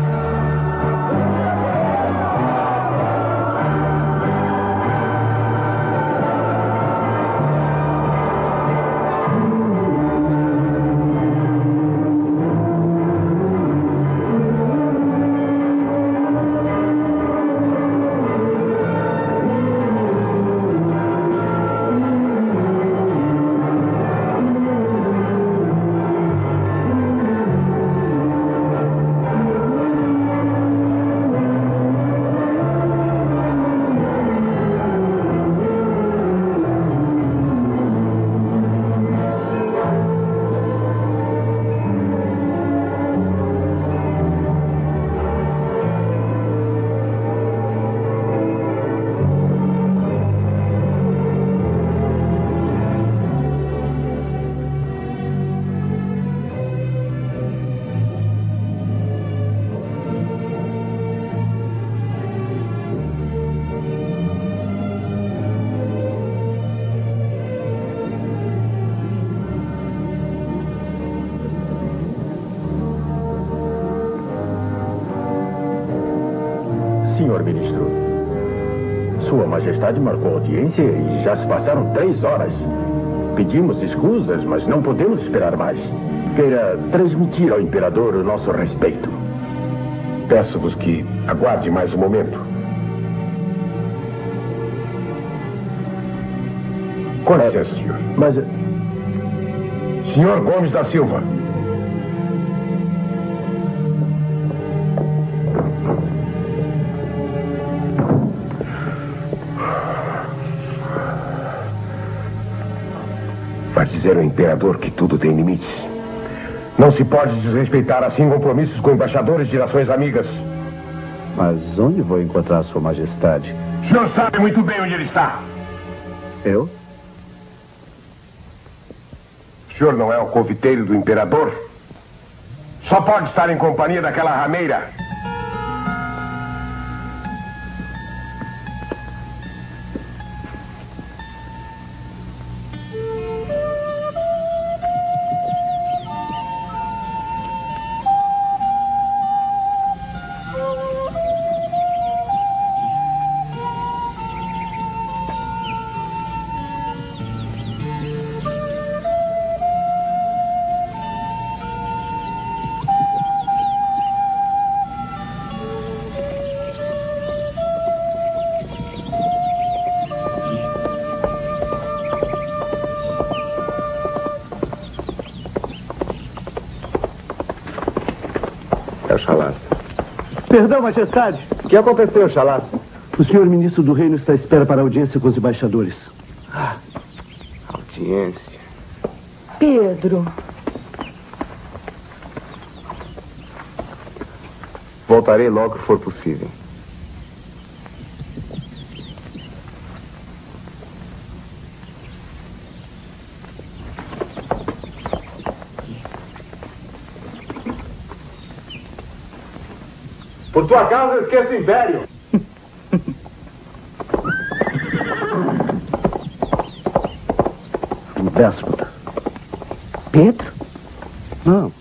Senhor ministro, Sua Majestade marcou audiência e já se passaram 3 horas. Pedimos escusas, mas não podemos esperar mais. Queira transmitir ao imperador o nosso respeito. Peço-vos que aguarde mais um momento. Com licença, senhor. Mas... Senhor Gomes da Silva. dizer ao imperador que tudo tem limites. Não se pode desrespeitar assim compromissos com embaixadores de nações amigas. Mas onde vou encontrar Sua Majestade? O senhor sabe muito bem onde ele está. Eu? O senhor não é o confiteiro do imperador? Só pode estar em companhia daquela rameira. Perdão, Majestade. O que aconteceu, Chalaça? O senhor ministro do reino está à espera para audiência com os embaixadores. Audiência. Pedro. Voltarei logo que for possível. Por tua causa, eu esqueço o império. O déspota. Pedro? Não.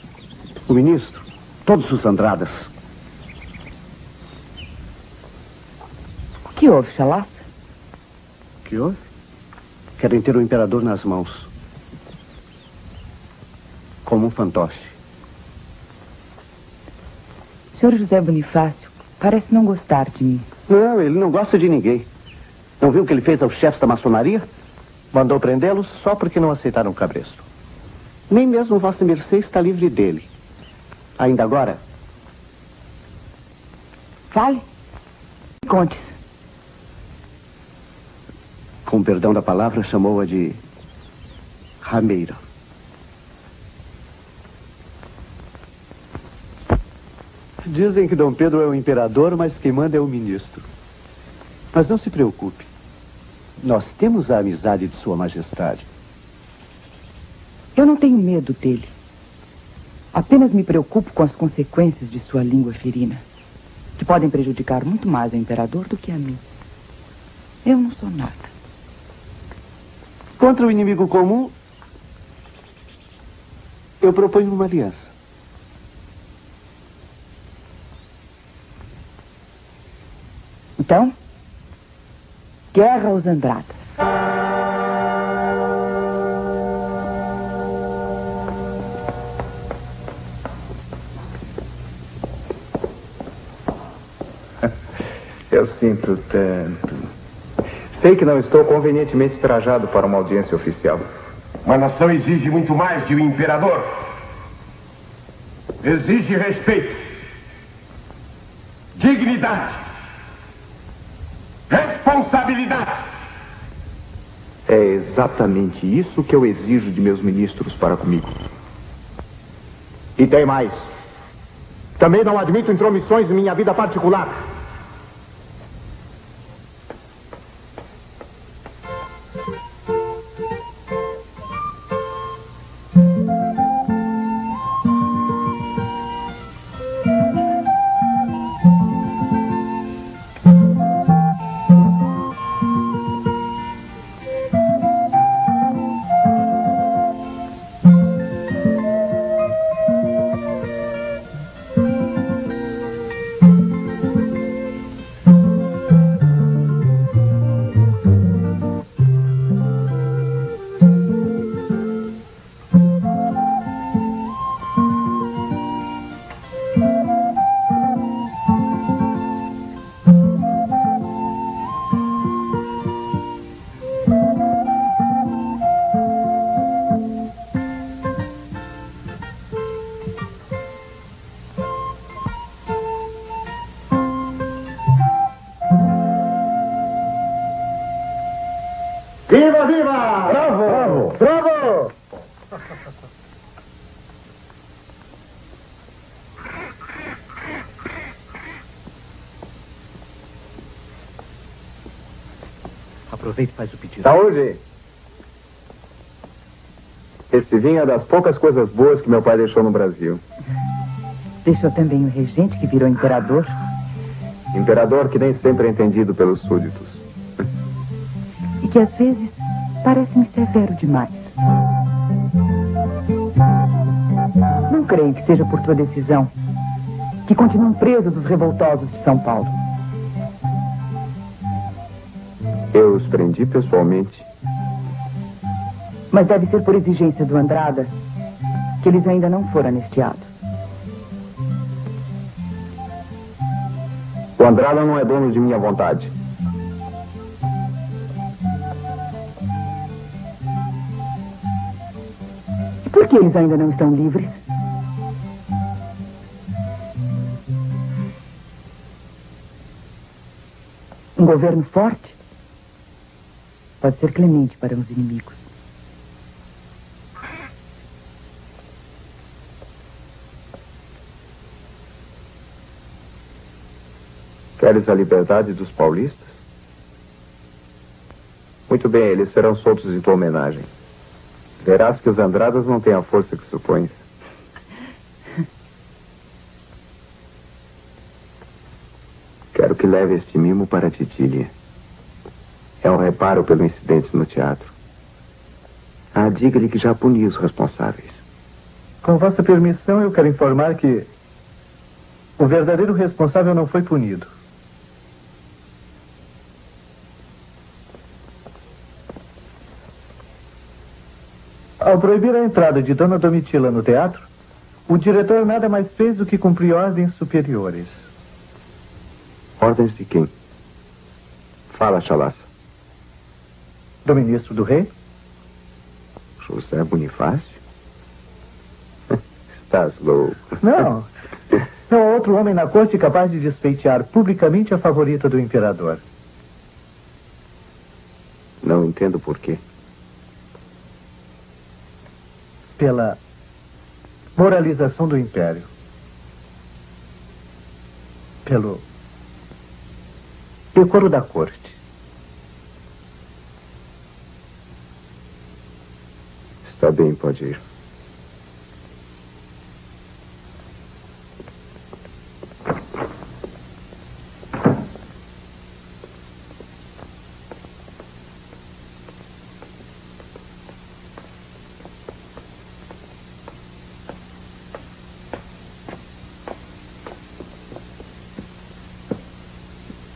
O ministro. Todos os Andradas. O que houve, Chalaça? O que houve? Querem ter o imperador nas mãos. Como um fantoche. Senhor José Bonifácio parece não gostar de mim. Não, ele não gosta de ninguém. Não viu o que ele fez aos chefes da maçonaria? Mandou prendê-los só porque não aceitaram o cabresto. Nem mesmo Vossa Mercê está livre dele. Ainda agora? Fale. Conte-se. Com perdão da palavra, chamou-a de rameira. Dizem que Dom Pedro é o imperador, mas quem manda é o ministro. Mas não se preocupe. Nós temos a amizade de Sua Majestade. Eu não tenho medo dele. Apenas me preocupo com as consequências de sua língua ferina, que podem prejudicar muito mais ao imperador do que a mim. Eu não sou nada. Contra o inimigo comum, eu proponho uma aliança. Então, guerra aos Andradas. Eu sinto tanto. Sei que não estou convenientemente trajado para uma audiência oficial. Uma nação exige muito mais de um imperador. Exige respeito, dignidade, responsabilidade. É exatamente isso que eu exijo de meus ministros para comigo. E tem mais. Também não admito intromissões em minha vida particular. Viva, viva! Bravo! Bravo! Bravo! Aproveita e faz o pedido. Saúde! Esse vinho é das poucas coisas boas que meu pai deixou no Brasil. Deixou também o regente que virou imperador. Imperador que nem sempre é entendido pelos súditos. E que às vezes parece-me severo demais. Não creio que seja por tua decisão que continuam presos os revoltosos de São Paulo. Eu os prendi pessoalmente. Mas deve ser por exigência do Andrada que eles ainda não foram anistiados. O Andrada não é dono de minha vontade. E por que eles ainda não estão livres? Um governo forte pode ser clemente para os inimigos. Queres a liberdade dos paulistas? Muito bem, eles serão soltos em tua homenagem. Verás que os Andradas não têm a força que supões. Quero que leve este mimo para Titília. É um reparo pelo incidente no teatro. Ah, diga-lhe que já puni os responsáveis. Com vossa permissão, eu quero informar que o verdadeiro responsável não foi punido. Ao proibir a entrada de Dona Domitila no teatro, o diretor nada mais fez do que cumprir ordens superiores. Ordens de quem? Fala, Chalaça. Do ministro do rei? José Bonifácio? Estás louco. Não. Não há outro homem na corte capaz de desfeitear publicamente a favorita do imperador. Não entendo por quê. Pela moralização do império. Pelo decoro da corte. Está bem, pode ir.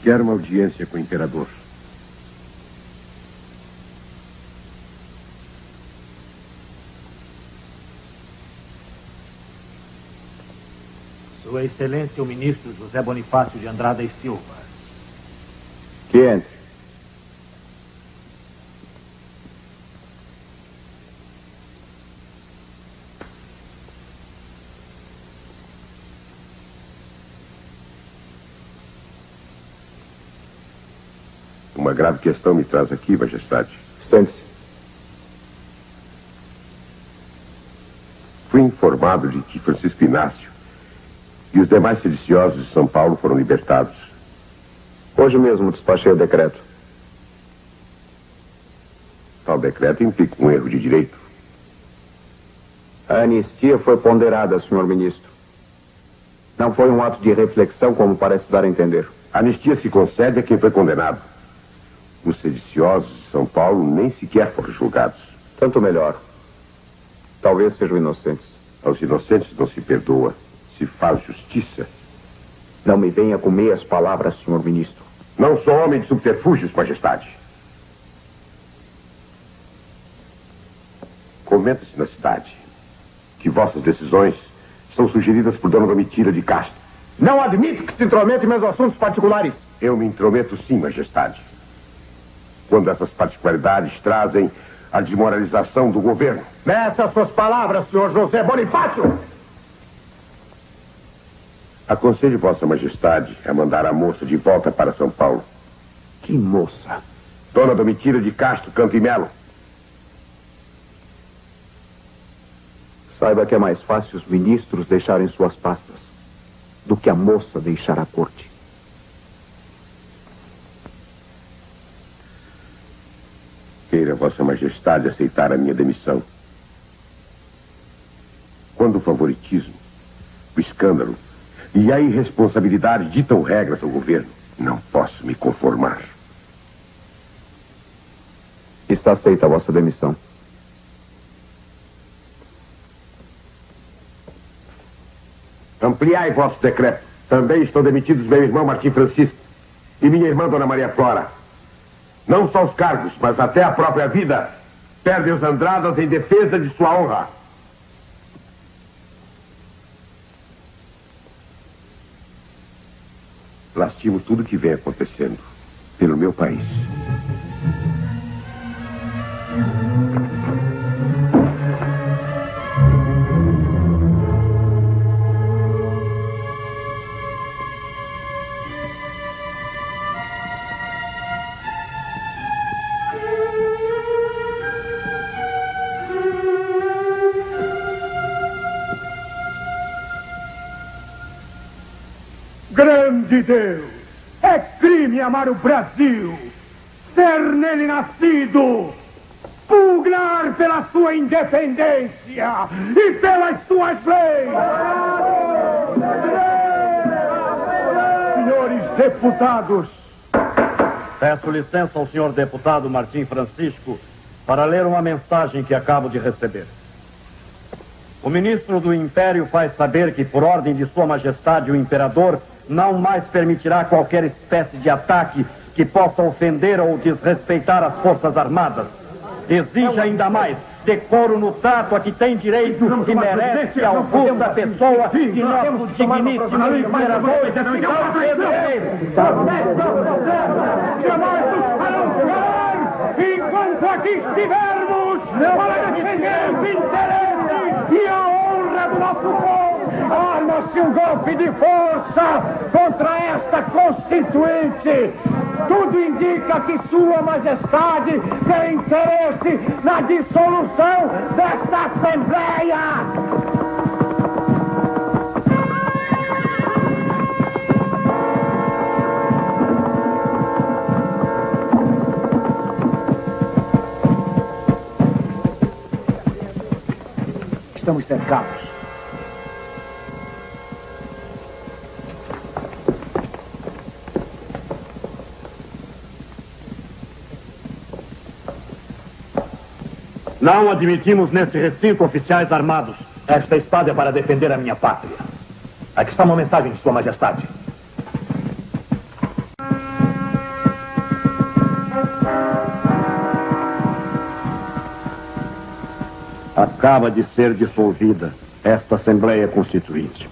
Quero uma audiência com o imperador. Sua Excelência, o ministro José Bonifácio de Andrada e Silva. Que entre. Uma grave questão me traz aqui, Majestade. Sente-se. Fui informado de que Francisco Inácio e os demais sediciosos de São Paulo foram libertados. Hoje mesmo despachei o decreto. Tal decreto implica um erro de direito. A anistia foi ponderada, senhor ministro. Não foi um ato de reflexão, como parece dar a entender. A anistia se concede a quem foi condenado. Os sediciosos de São Paulo nem sequer foram julgados. Tanto melhor. Talvez sejam inocentes. Aos inocentes não se perdoa, se faz justiça. Não me venha com meias palavras, senhor ministro. Não sou homem de subterfúgios, Majestade. Comenta-se na cidade que vossas decisões são sugeridas por Dona Domitila de Castro. Não admito que se intrometa em meus assuntos particulares. Eu me intrometo sim, Majestade. Quando essas particularidades trazem a desmoralização do governo. Meça suas palavras, senhor José Bonifácio! Aconselho Vossa Majestade a mandar a moça de volta para São Paulo. Que moça? Dona Domitila de Castro Canto e Melo. Saiba que é mais fácil os ministros deixarem suas pastas do que a moça deixar a corte. Queira Vossa Majestade aceitar a minha demissão. Quando o favoritismo, o escândalo e a irresponsabilidade ditam regras ao governo, não posso me conformar. Está aceita a vossa demissão. Ampliai vosso decreto. Também estão demitidos meu irmão Martim Francisco e minha irmã Dona Maria Flora. Não só os cargos, mas até a própria vida perdem os Andradas em defesa de sua honra. Lastimo tudo o que vem acontecendo pelo meu país. Grande Deus! É crime amar o Brasil, ser nele nascido, pugnar pela sua independência e pelas suas leis! Senhores deputados! Peço licença ao senhor deputado Martim Francisco para ler uma mensagem que acabo de receber. O ministro do Império faz saber que, por ordem de Sua Majestade o Imperador, não mais permitirá qualquer espécie de ataque que possa ofender ou desrespeitar as Forças Armadas. Exige ainda mais decoro no trato a que tem direito e merece a augusta pessoa de nosso digníssimo Imperador enquanto aqui estivermos para defender os interesses e a honra do nosso povo. Arma-se um golpe de força contra esta Constituinte. Tudo indica que Sua Majestade tem interesse na dissolução desta Assembleia. Estamos cercados. Não admitimos neste recinto oficiais armados. Esta espada é para defender a minha pátria. Aqui está uma mensagem de Sua Majestade. Acaba de ser dissolvida esta Assembleia Constituinte.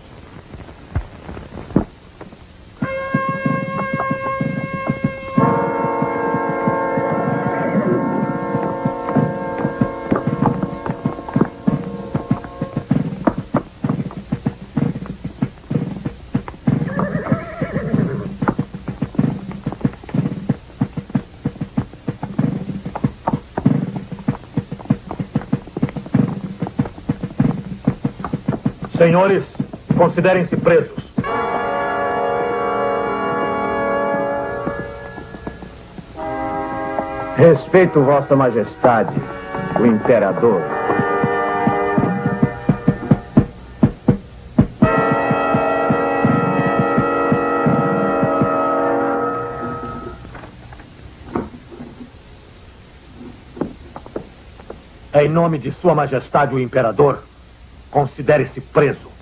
Senhores, considerem-se presos. Respeito Vossa Majestade, o Imperador. Em nome de Sua Majestade o Imperador, considere-se preso.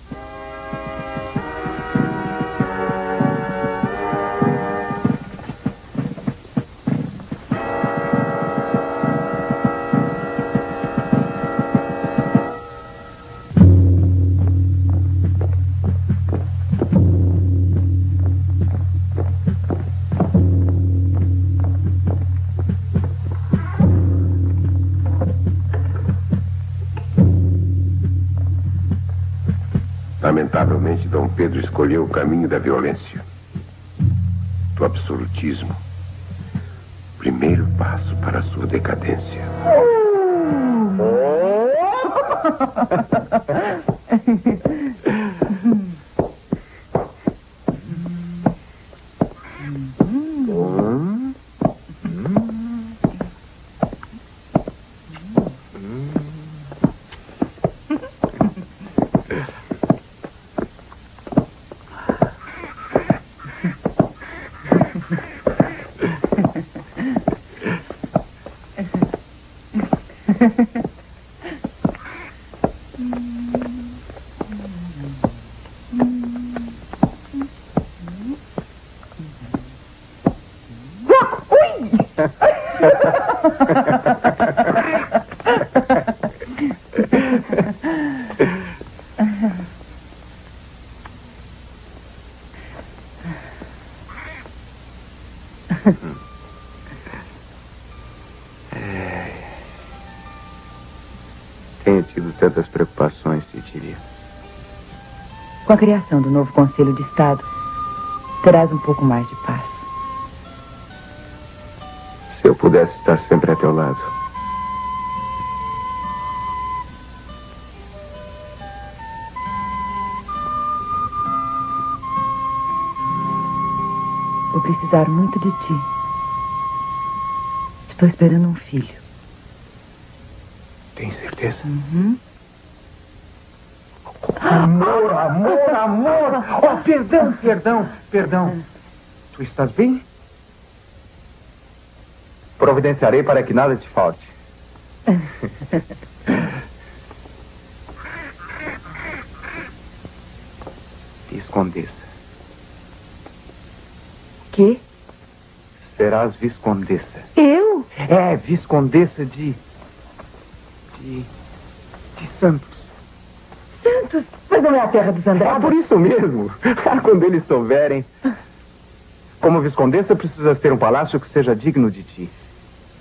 Lamentavelmente, Dom Pedro escolheu o caminho da violência, do absolutismo. Primeiro passo para a sua decadência. tenho tido tantas preocupações, Titiria. Com a criação do novo Conselho de Estado, terás um pouco mais de paz. Se eu pudesse estar sempre a teu lado. Vou precisar muito de ti. Estou esperando um filho. Tem certeza? Uhum. Amor, amor, amor! Oh, perdão. Tu estás bem? Providenciarei para que nada te falte. Viscondessa. Que? Serás viscondessa. Eu? É, viscondessa de Santos. Santos? Mas não é a terra dos Andradas? Ah, por isso mesmo. Quando eles souberem. Como viscondessa, precisas ter um palácio que seja digno de ti.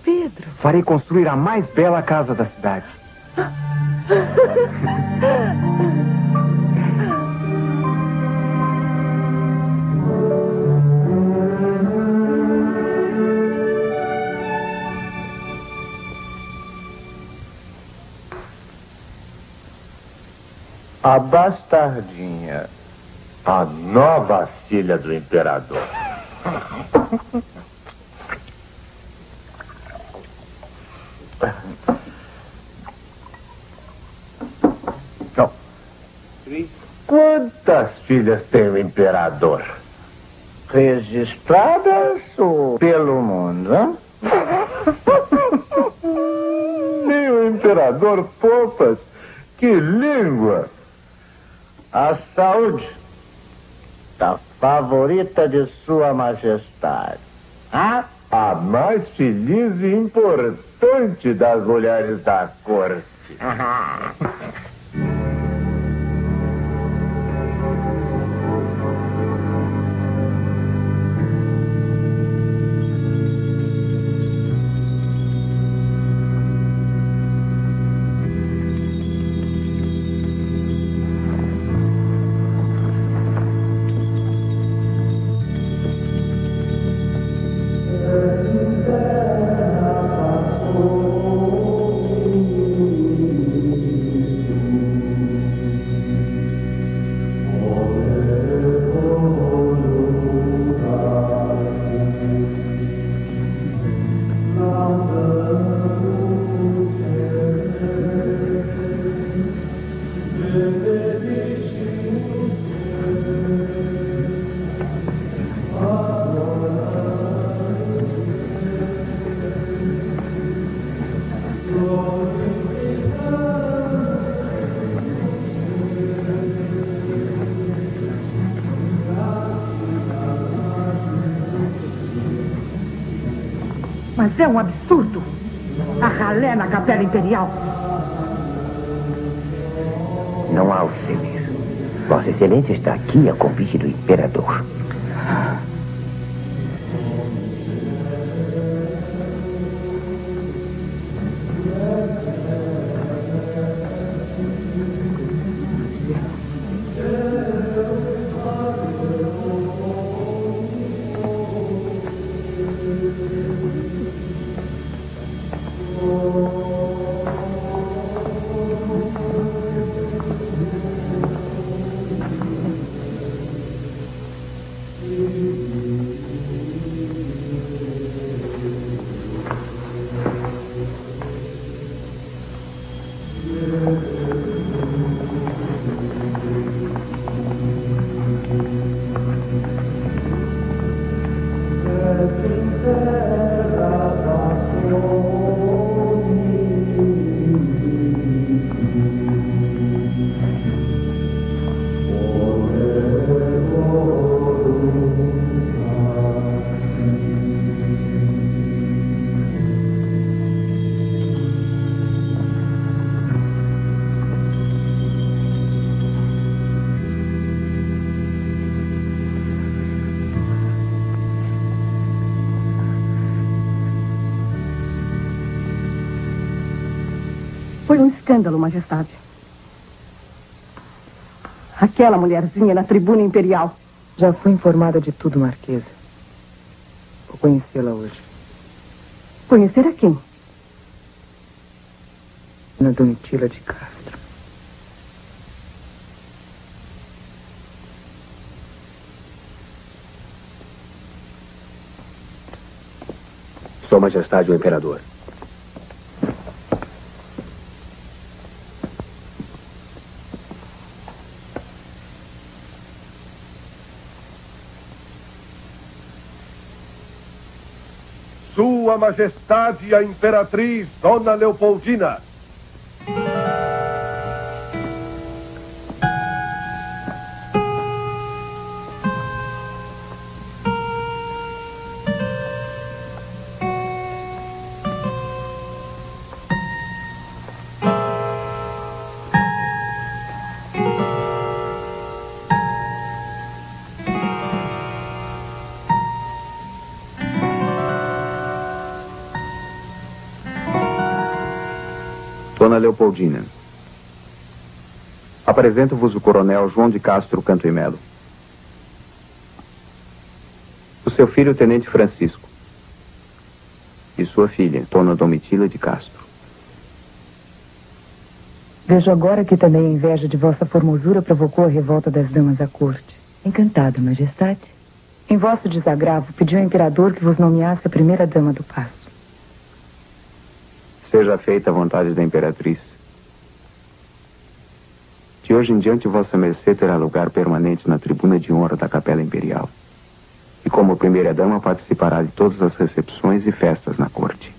Pedro. Farei construir a mais bela casa da cidade. A bastardinha, a nova filha do imperador. Não. Quantas filhas tem o imperador? Registradas ou pelo mundo, hein? Nem o imperador poupas. Que língua! A saúde da favorita de Sua Majestade. Ah? A mais feliz e importante das mulheres da corte. Mas é um absurdo. A ralé na Capela Imperial. Não há o que temer. Vossa Excelência está aqui a convite do imperador. Foi um escândalo, Majestade. Aquela mulherzinha na tribuna imperial. Já fui informada de tudo, Marquesa. Vou conhecê-la hoje. Conhecer a quem? Dona Domitila de Castro. Sua Majestade o Imperador. Sua Majestade a Imperatriz Dona Leopoldina. Dona Leopoldina, apresento-vos o coronel João de Castro Canto e Melo. O seu filho, o tenente Francisco. E sua filha, Dona Domitila de Castro. Vejo agora que também a inveja de vossa formosura provocou a revolta das damas da corte. Encantada, Majestade. Em vosso desagravo, pediu ao imperador que vos nomeasse a primeira dama do paço. Seja feita a vontade da Imperatriz. De hoje em diante, vossa mercê terá lugar permanente na tribuna de honra da Capela Imperial. E como primeira-dama participará de todas as recepções e festas na corte.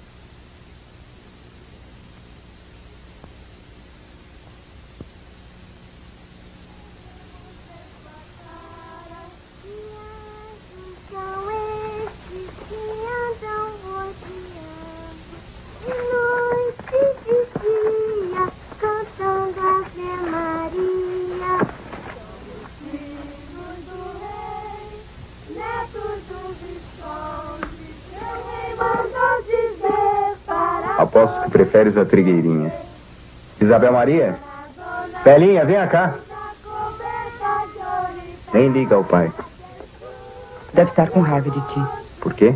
Aposto que preferes a trigueirinha. Isabel Maria? Belinha, venha cá. Nem liga ao pai. Deve estar com raiva de ti. Por quê?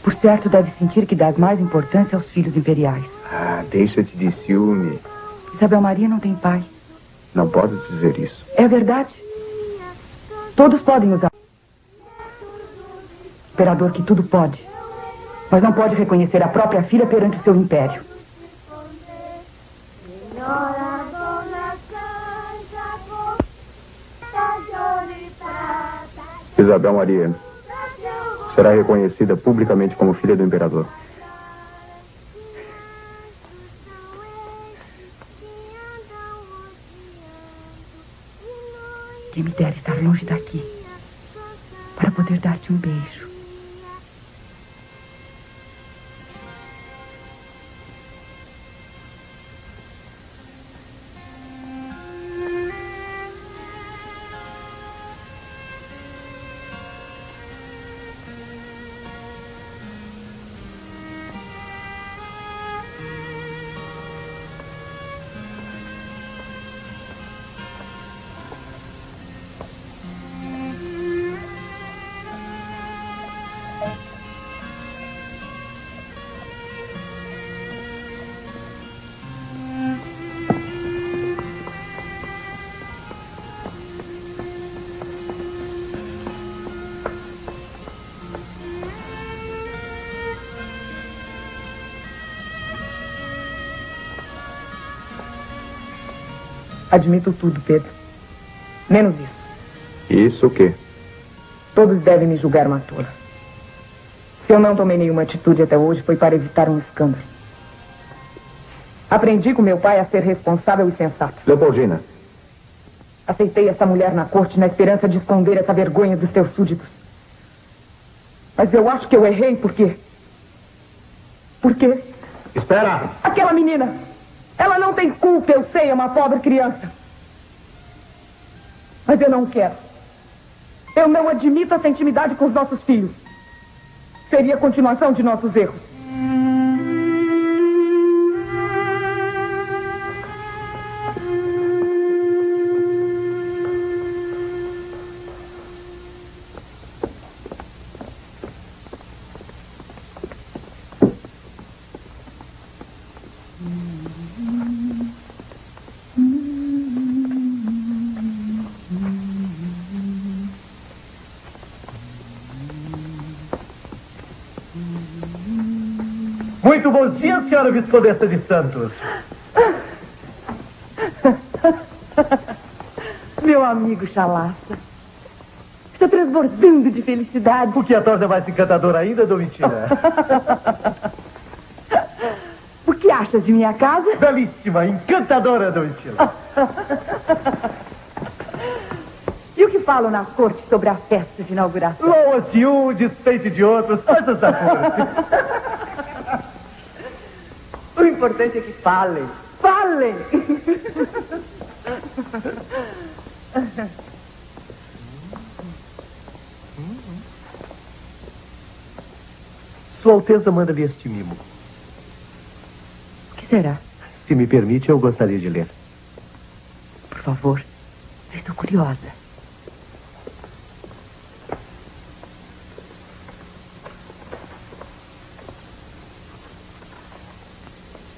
Por certo, deve sentir que dás mais importância aos filhos imperiais. Ah, deixa-te de ciúme. Isabel Maria não tem pai. Não podes dizer isso. É verdade. Todos podem usar. Imperador que tudo pode. Mas não pode reconhecer a própria filha perante o seu império. Isabel Maria será reconhecida publicamente como filha do imperador. Quem me dera estar longe daqui para poder dar-te um beijo. Admito tudo, Pedro. Menos isso. Isso o quê? Todos devem me julgar uma tola. Se eu não tomei nenhuma atitude até hoje, foi para evitar um escândalo. Aprendi com meu pai a ser responsável e sensato. Leopoldina. Aceitei essa mulher na corte na esperança de esconder essa vergonha dos teus súditos. Mas eu acho que eu errei, por quê? Por quê? Espera! Aquela menina! Ela não tem culpa, eu sei, é uma pobre criança. Mas eu não quero. Eu não admito essa intimidade com os nossos filhos. Seria a continuação de nossos erros. Muito bons dias, senhora Viscondessa de Santos. Meu amigo Chalaça. Está transbordando de felicidade. O que a torna mais encantadora ainda, Domitila? O que achas de minha casa? Belíssima, encantadora, Domitila. E o que falam na corte sobre a festa de inauguração? Loa-se de um, despeite de outros, coisas da corte. O importante é que falem. Falem! Sua Alteza manda-lhe este mimo. O que será? Se me permite, eu gostaria de ler. Por favor, eu estou curiosa.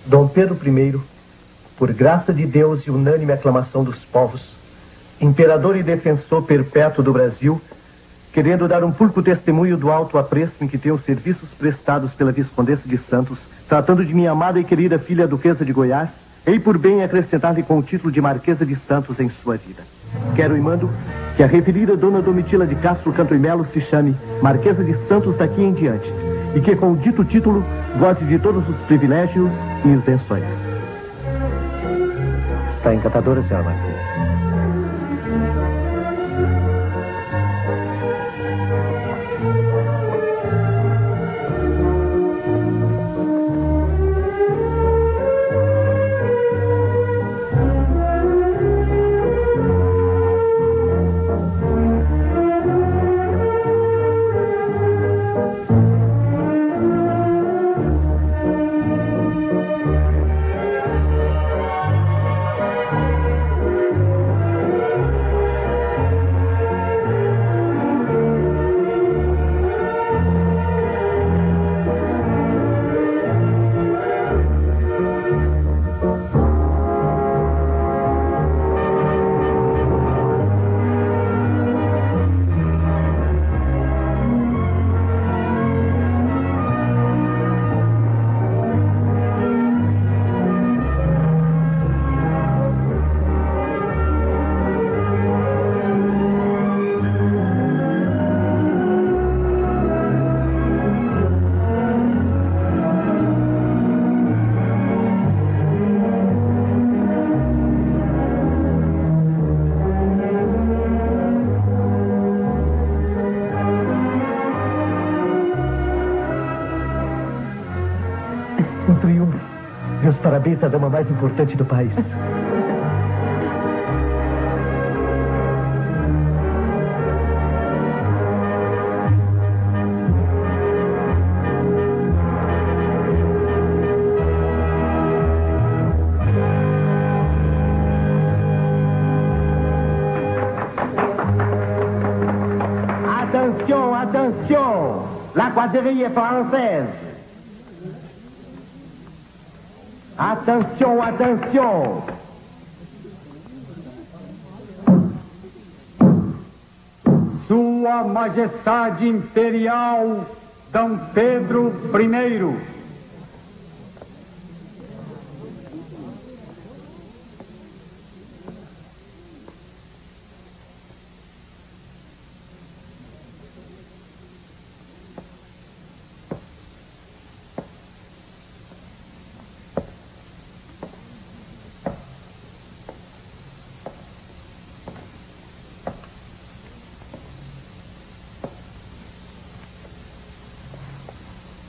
Dom Pedro I, por graça de Deus e unânime aclamação dos povos, imperador e defensor perpétuo do Brasil, querendo dar um público testemunho do alto apreço em que tenho os serviços prestados pela Viscondessa de Santos, tratando de minha amada e querida filha a Duquesa de Goiás, hei por bem acrescentar-lhe com o título de Marquesa de Santos em sua vida. Quero e mando que a referida Dona Domitila de Castro Canto e Melo se chame Marquesa de Santos daqui em diante, e que com o dito título goze de todos os privilégios e isenções. Está encantadora, senhora Marquesa. Meus parabéns à dama mais importante do país. Attention, attention! La croiserie est française. Atenção, atenção! Sua Majestade Imperial Dom Pedro I.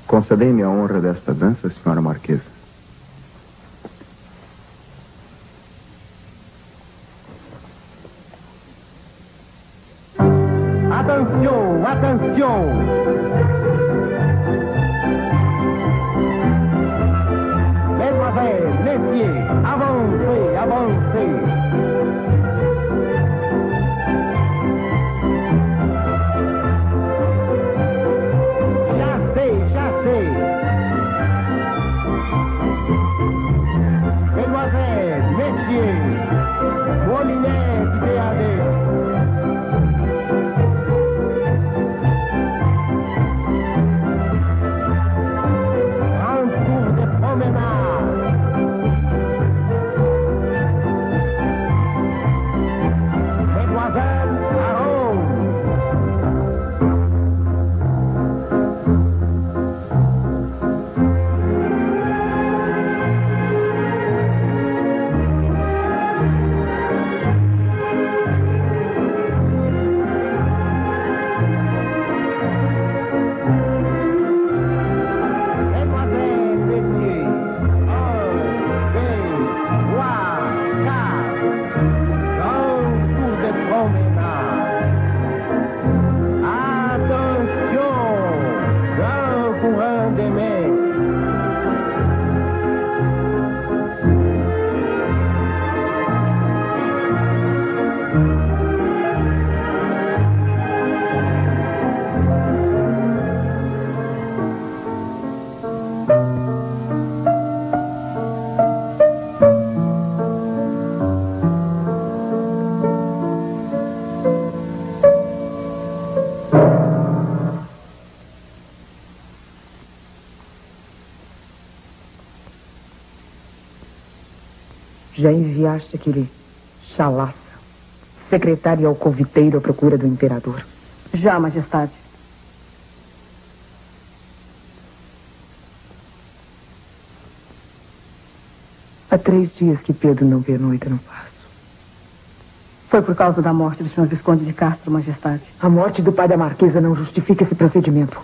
Concedei-me a honra desta dança, senhora Marquesa. Atenção, atenção! Mesdemoiselles, messieurs, avancez, avancez! Canto de promenade. Attention, grand courant de mer. Já enviaste aquele chalaça, secretário alcoviteiro à procura do imperador? Já, majestade. Há 3 dias que Pedro não vê noite no paço. Foi por causa da morte do senhor Visconde de Castro, majestade. A morte do pai da marquesa não justifica esse procedimento.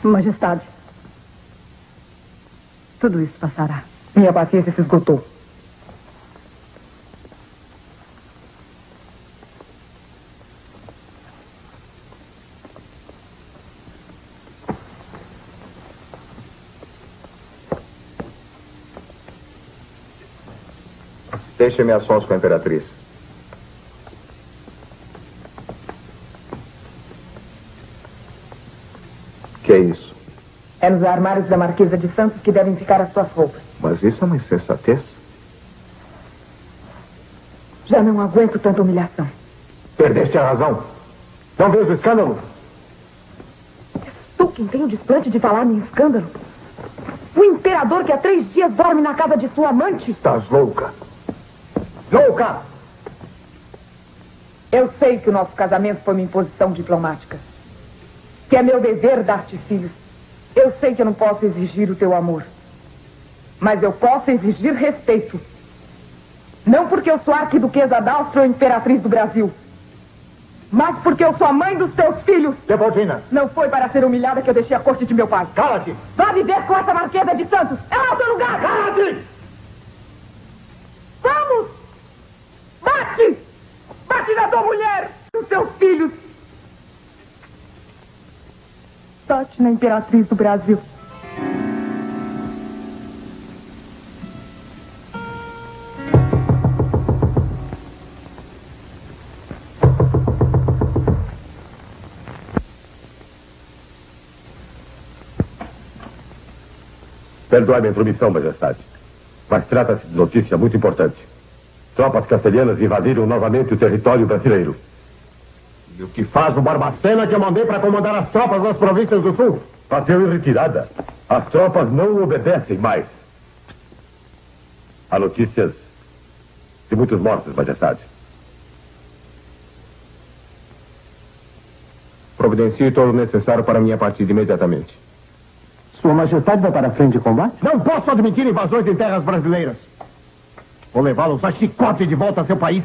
Majestade, tudo isso passará. Minha paciência se esgotou. Deixe-me a sós com a imperatriz. Que é isso? É nos armários da Marquesa de Santos que devem ficar as suas roupas. Mas isso é uma insensatez. Já não aguento tanta humilhação. Perdeste a razão. Não vês o escândalo? Tu quem tem o desplante de falar em escândalo? O imperador que há 3 dias dorme na casa de sua amante? Estás louca. Louca! Eu sei que o nosso casamento foi uma imposição diplomática. Que é meu dever dar-te filhos. Eu sei que eu não posso exigir o teu amor. Mas eu posso exigir respeito. Não porque eu sou arquiduquesa d'Áustria ou imperatriz do Brasil. Mas porque eu sou a mãe dos teus filhos. Leopoldina. Não foi para ser humilhada que eu deixei a corte de meu pai. Cala-te! Vá viver com essa Marquesa de Santos. É lá o teu lugar. Cala-te! Vamos! Bate! Bate na tua mulher! Nos teus filhos! Bate na imperatriz do Brasil. Perdoe-me a intromissão, majestade. Mas trata-se de notícia muito importante. Tropas castelhanas invadiram novamente o território brasileiro. E o que faz o Barbacena que eu mandei para comandar as tropas nas províncias do sul? Bateu em retirada. As tropas não obedecem mais. Há notícias de muitos mortos, majestade. Providencie todo o necessário para minha partida imediatamente. Sua Majestade vai para a frente de combate? Não posso admitir invasões em terras brasileiras. Vou levá-los a chicote de volta a seu país.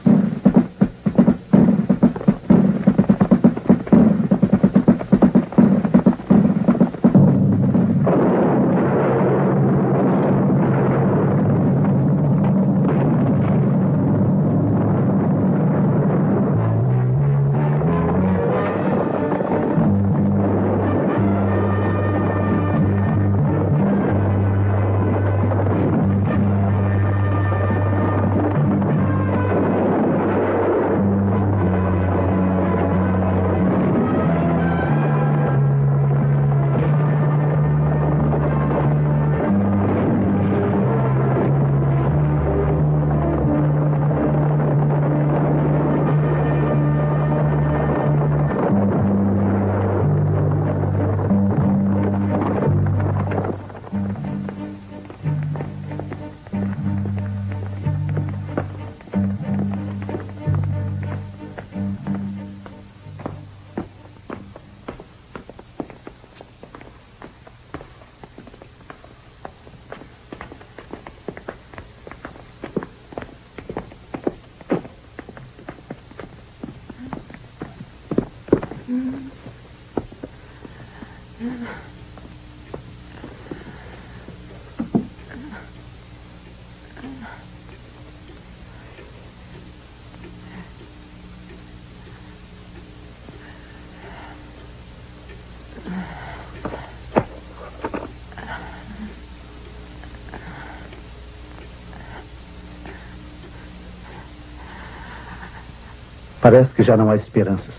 Parece que já não há esperanças.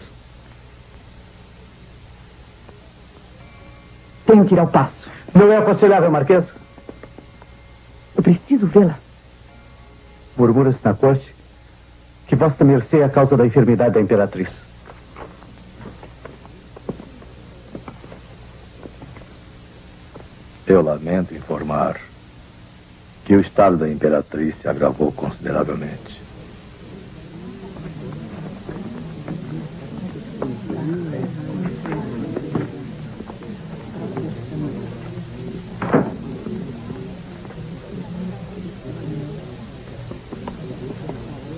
Tenho que ir ao paço. Não é aconselhável, Marquês? Eu preciso vê-la. Murmura-se na corte que Vossa Mercê é a causa da enfermidade da Imperatriz. Eu lamento informar que o estado da Imperatriz se agravou consideravelmente.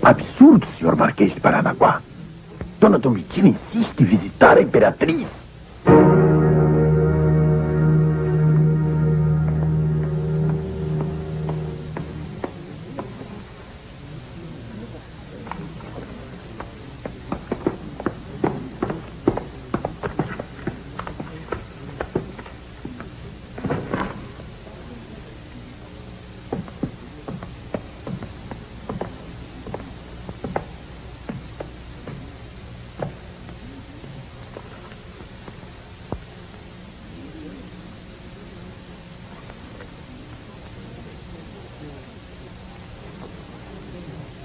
Absurdo, senhor Marquês de Paranaguá. Dona Domitila insiste em visitar a Imperatriz.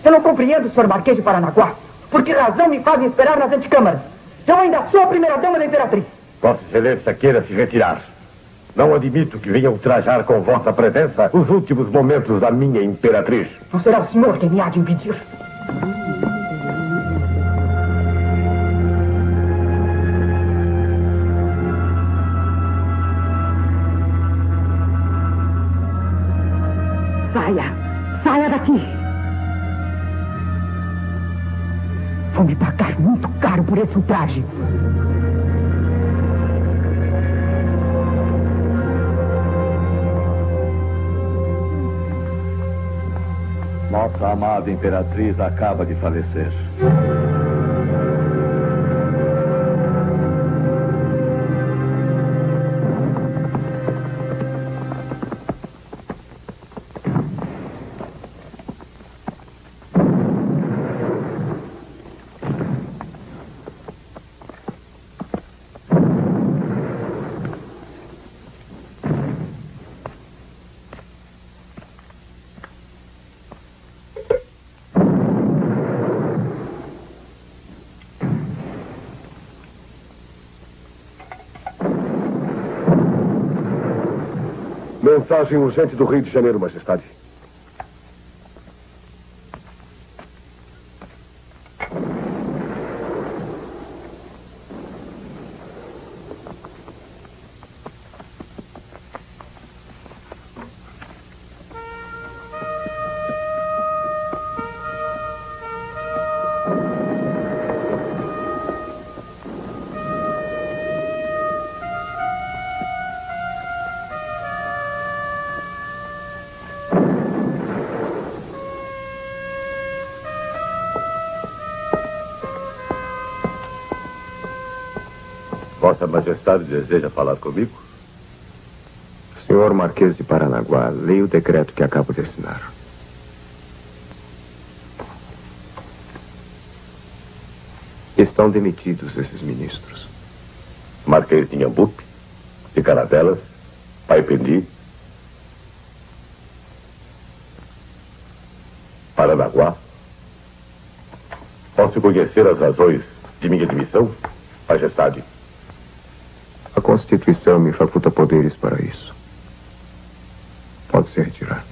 Eu não compreendo, senhor Marquês de Paranaguá. Por que razão me fazem esperar nas antecâmaras? Eu ainda sou a primeira-dama da Imperatriz. Vossa Excelência queira se retirar. Não admito que venha ultrajar com vossa presença os últimos momentos da minha Imperatriz. Não será o senhor quem me há de impedir. Saia! Saia daqui! Vão me pagar muito caro por esse ultraje. Nossa amada Imperatriz acaba de falecer. Mensagem urgente do Rio de Janeiro, Majestade. Vossa Majestade deseja falar comigo? Senhor Marquês de Paranaguá, leia o decreto que acabo de assinar. Estão demitidos esses ministros. Marquês de Inhambupe, de Caravelas, Paipendi, Paranaguá. Posso conhecer as razões de minha demissão, Majestade? A Constituição me faculta poderes para isso. Pode se retirar.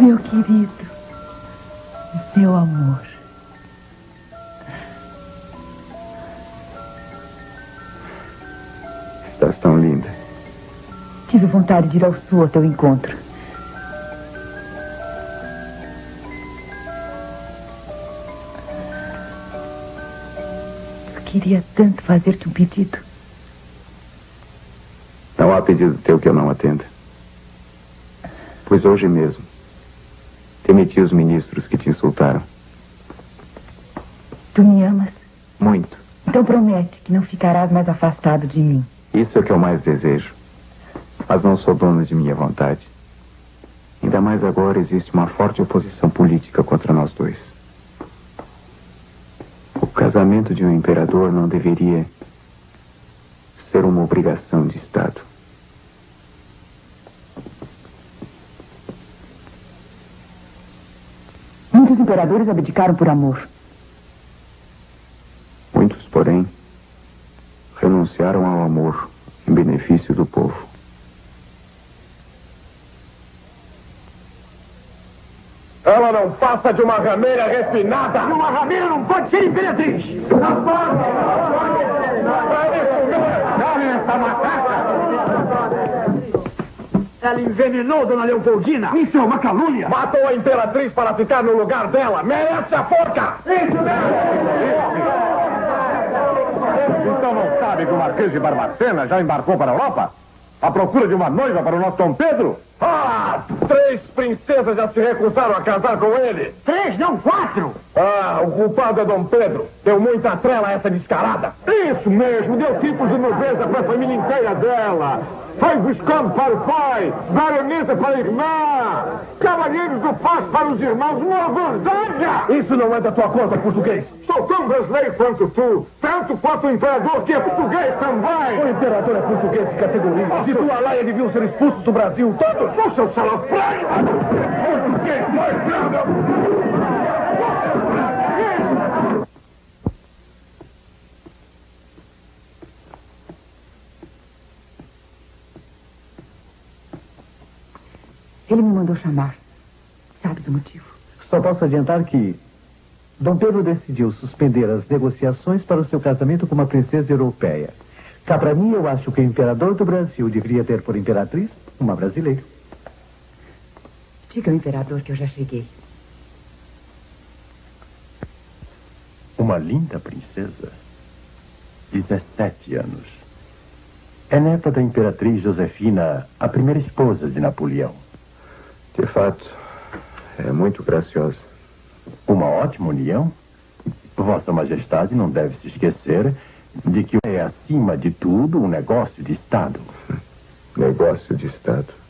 Meu querido, meu amor. Estás tão linda. Tive vontade de ir ao sul ao teu encontro. Eu queria tanto fazer-te um pedido. Não há pedido teu que eu não atenda. Pois hoje mesmo demiti os ministros que te insultaram. Tu me amas? Muito. Então promete que não ficarás mais afastado de mim. Isso é o que eu mais desejo. Mas não sou dono de minha vontade. Ainda mais agora existe uma forte oposição política contra nós dois. O casamento de um imperador não deveria ser uma obrigação de Estado. Muitos imperadores abdicaram por amor. Muitos, porém, renunciaram ao amor em benefício do povo. Ela não passa de uma rameira refinada. Uma rameira não pode ser imperatriz. Não pode. Dá-me essa macaca. Ela envenenou Dona Leopoldina. Isso é uma calúnia. Matou a imperatriz para ficar no lugar dela. Merece a forca. Isso mesmo. Então não sabe que o Marquês de Barbacena já embarcou para a Europa? À procura de uma noiva para o nosso Dom Pedro? Ah, 3 princesas já se recusaram a casar com ele. 3, não 4. Ah, o culpado é Dom Pedro. Deu muita trela a essa descarada. Isso mesmo, deu tipos de nobreza para a família inteira dela. Foi Visconde para o pai, baronesa para a irmã, cavalheiros do Paz para os irmãos, uma verdade! Isso não é da tua conta, português. Sou tão brasileiro quanto tu, tanto quanto o imperador, que é português também. O imperador é português de categoria. Se tua laia deviam ser expulsos do Brasil, todos os seus salafrários. Português, Ele me mandou chamar. Sabes o motivo? Só posso adiantar que Dom Pedro decidiu suspender as negociações para o seu casamento com uma princesa europeia. Cá para mim, eu acho que o imperador do Brasil deveria ter por imperatriz uma brasileira. Diga ao imperador que eu já cheguei. Uma linda princesa. 17 anos. É neta da imperatriz Josefina, a primeira esposa de Napoleão. De fato, é muito graciosa. Uma ótima união. Vossa Majestade não deve se esquecer de que é, acima de tudo, um negócio de Estado. Negócio de Estado.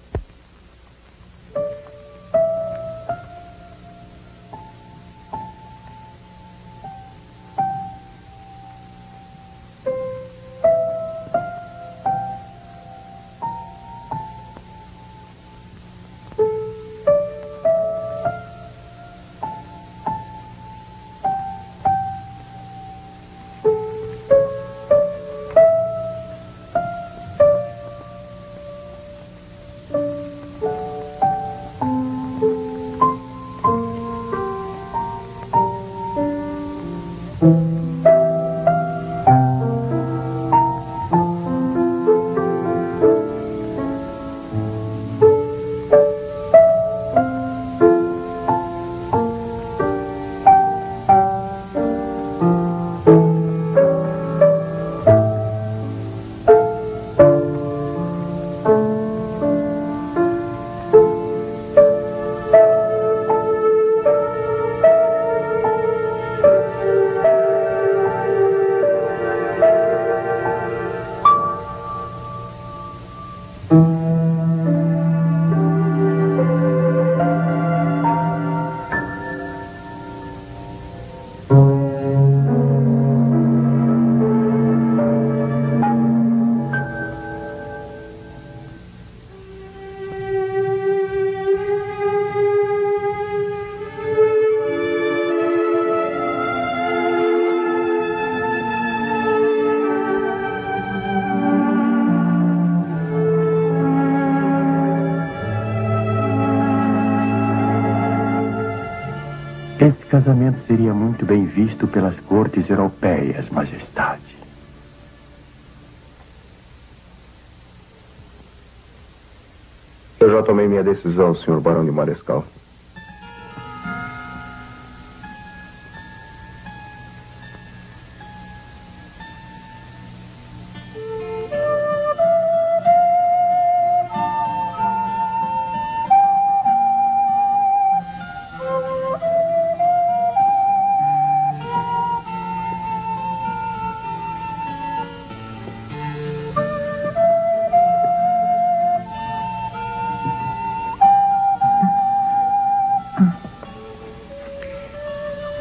Este casamento seria muito bem visto pelas cortes europeias, Majestade. Eu já tomei minha decisão, Sr. Barão de Marescal.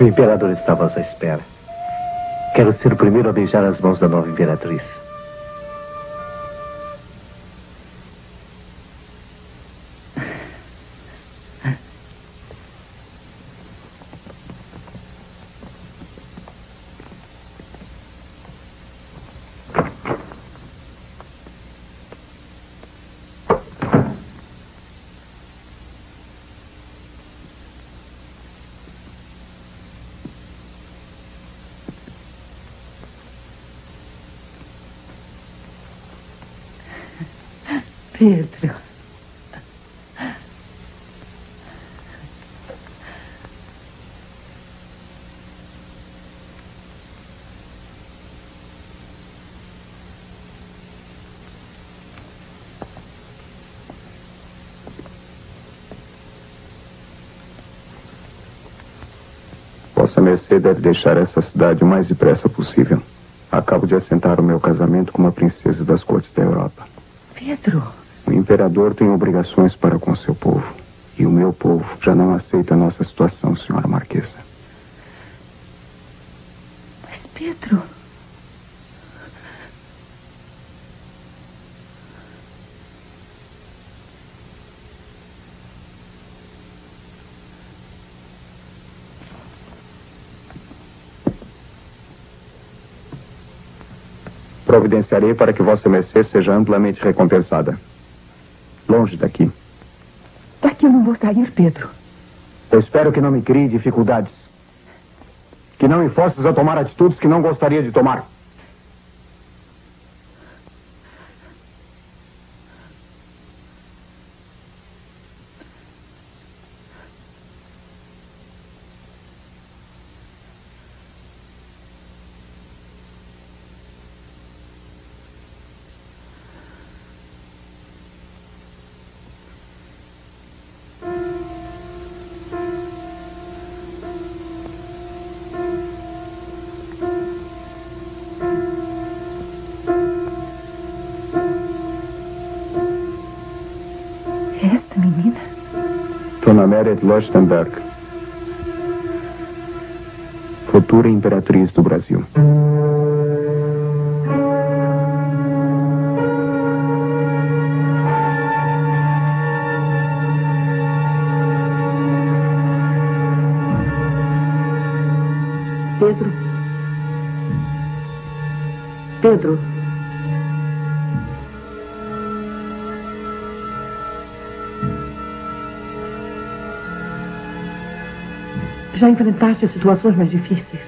O imperador está à vossa espera. Quero ser o primeiro a beijar as mãos da nova imperatriz. Pedro. Vossa Mercê deve deixar essa cidade o mais depressa possível. Acabo de assentar o meu casamento com uma princesa das cortes da Europa. Pedro. O imperador tem obrigações para com seu povo. E o meu povo já não aceita a nossa situação, senhora Marquesa. Mas, Pedro... Providenciarei para que Vossa Mercê seja amplamente recompensada. Longe daqui. Daqui eu não vou sair, Pedro. Eu espero que não me crie dificuldades. Que não me forces a tomar atitudes que não gostaria de tomar. Dona Meret Leuchtenberg, futura imperatriz do Brasil. Pedro. Pedro. Já enfrentaste situações mais difíceis?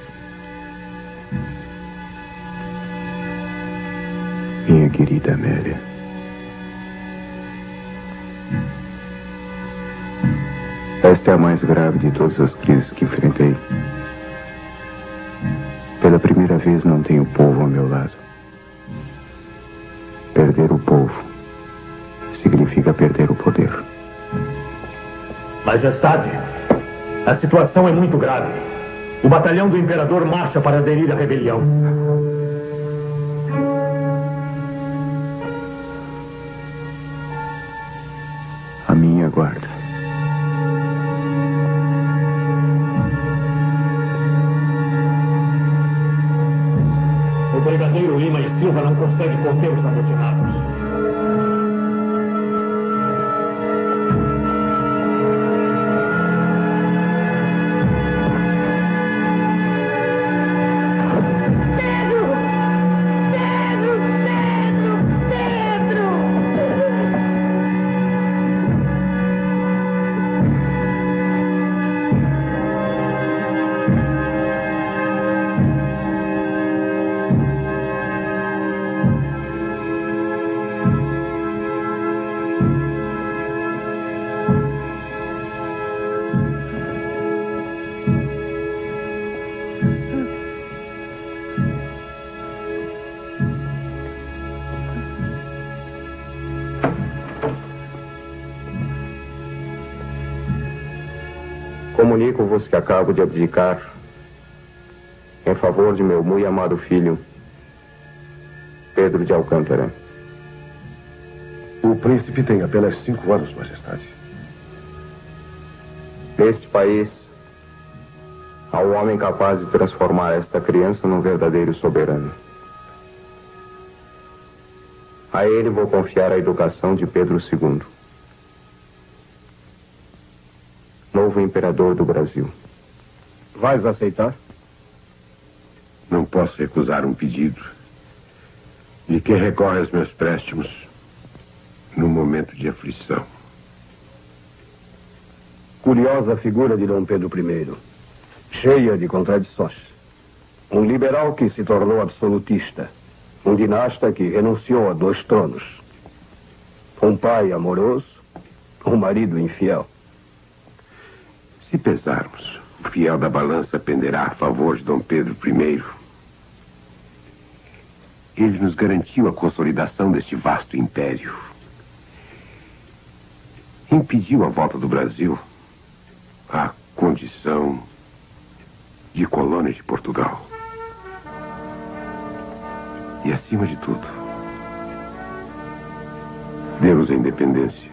Minha querida Amélia. Esta é a mais grave de todas as crises que enfrentei. Pela primeira vez não tenho o povo ao meu lado. Perder o povo significa perder o poder. Majestade, a situação é muito grave. O batalhão do imperador marcha para aderir à rebelião. A minha guarda. O brigadeiro Lima e Silva não consegue conter os amotinados. Comunico-vos que acabo de abdicar em favor de meu muito amado filho, Pedro de Alcântara. O príncipe tem apenas 5 anos, majestade. Neste país, há um homem capaz de transformar esta criança num verdadeiro soberano. A ele vou confiar a educação de Pedro II, novo imperador do Brasil. Vais aceitar? Não posso recusar um pedido de quem recorre aos meus préstimos no momento de aflição. Curiosa figura de Dom Pedro I, cheia de contradições. Um liberal que se tornou absolutista. Um dinasta que renunciou a 2 tronos. Um pai amoroso, um marido infiel. Se pesarmos, o fiel da balança penderá a favor de Dom Pedro I. Ele nos garantiu a consolidação deste vasto império. Impediu a volta do Brasil à condição de colônia de Portugal. E, acima de tudo, deu-nos a independência.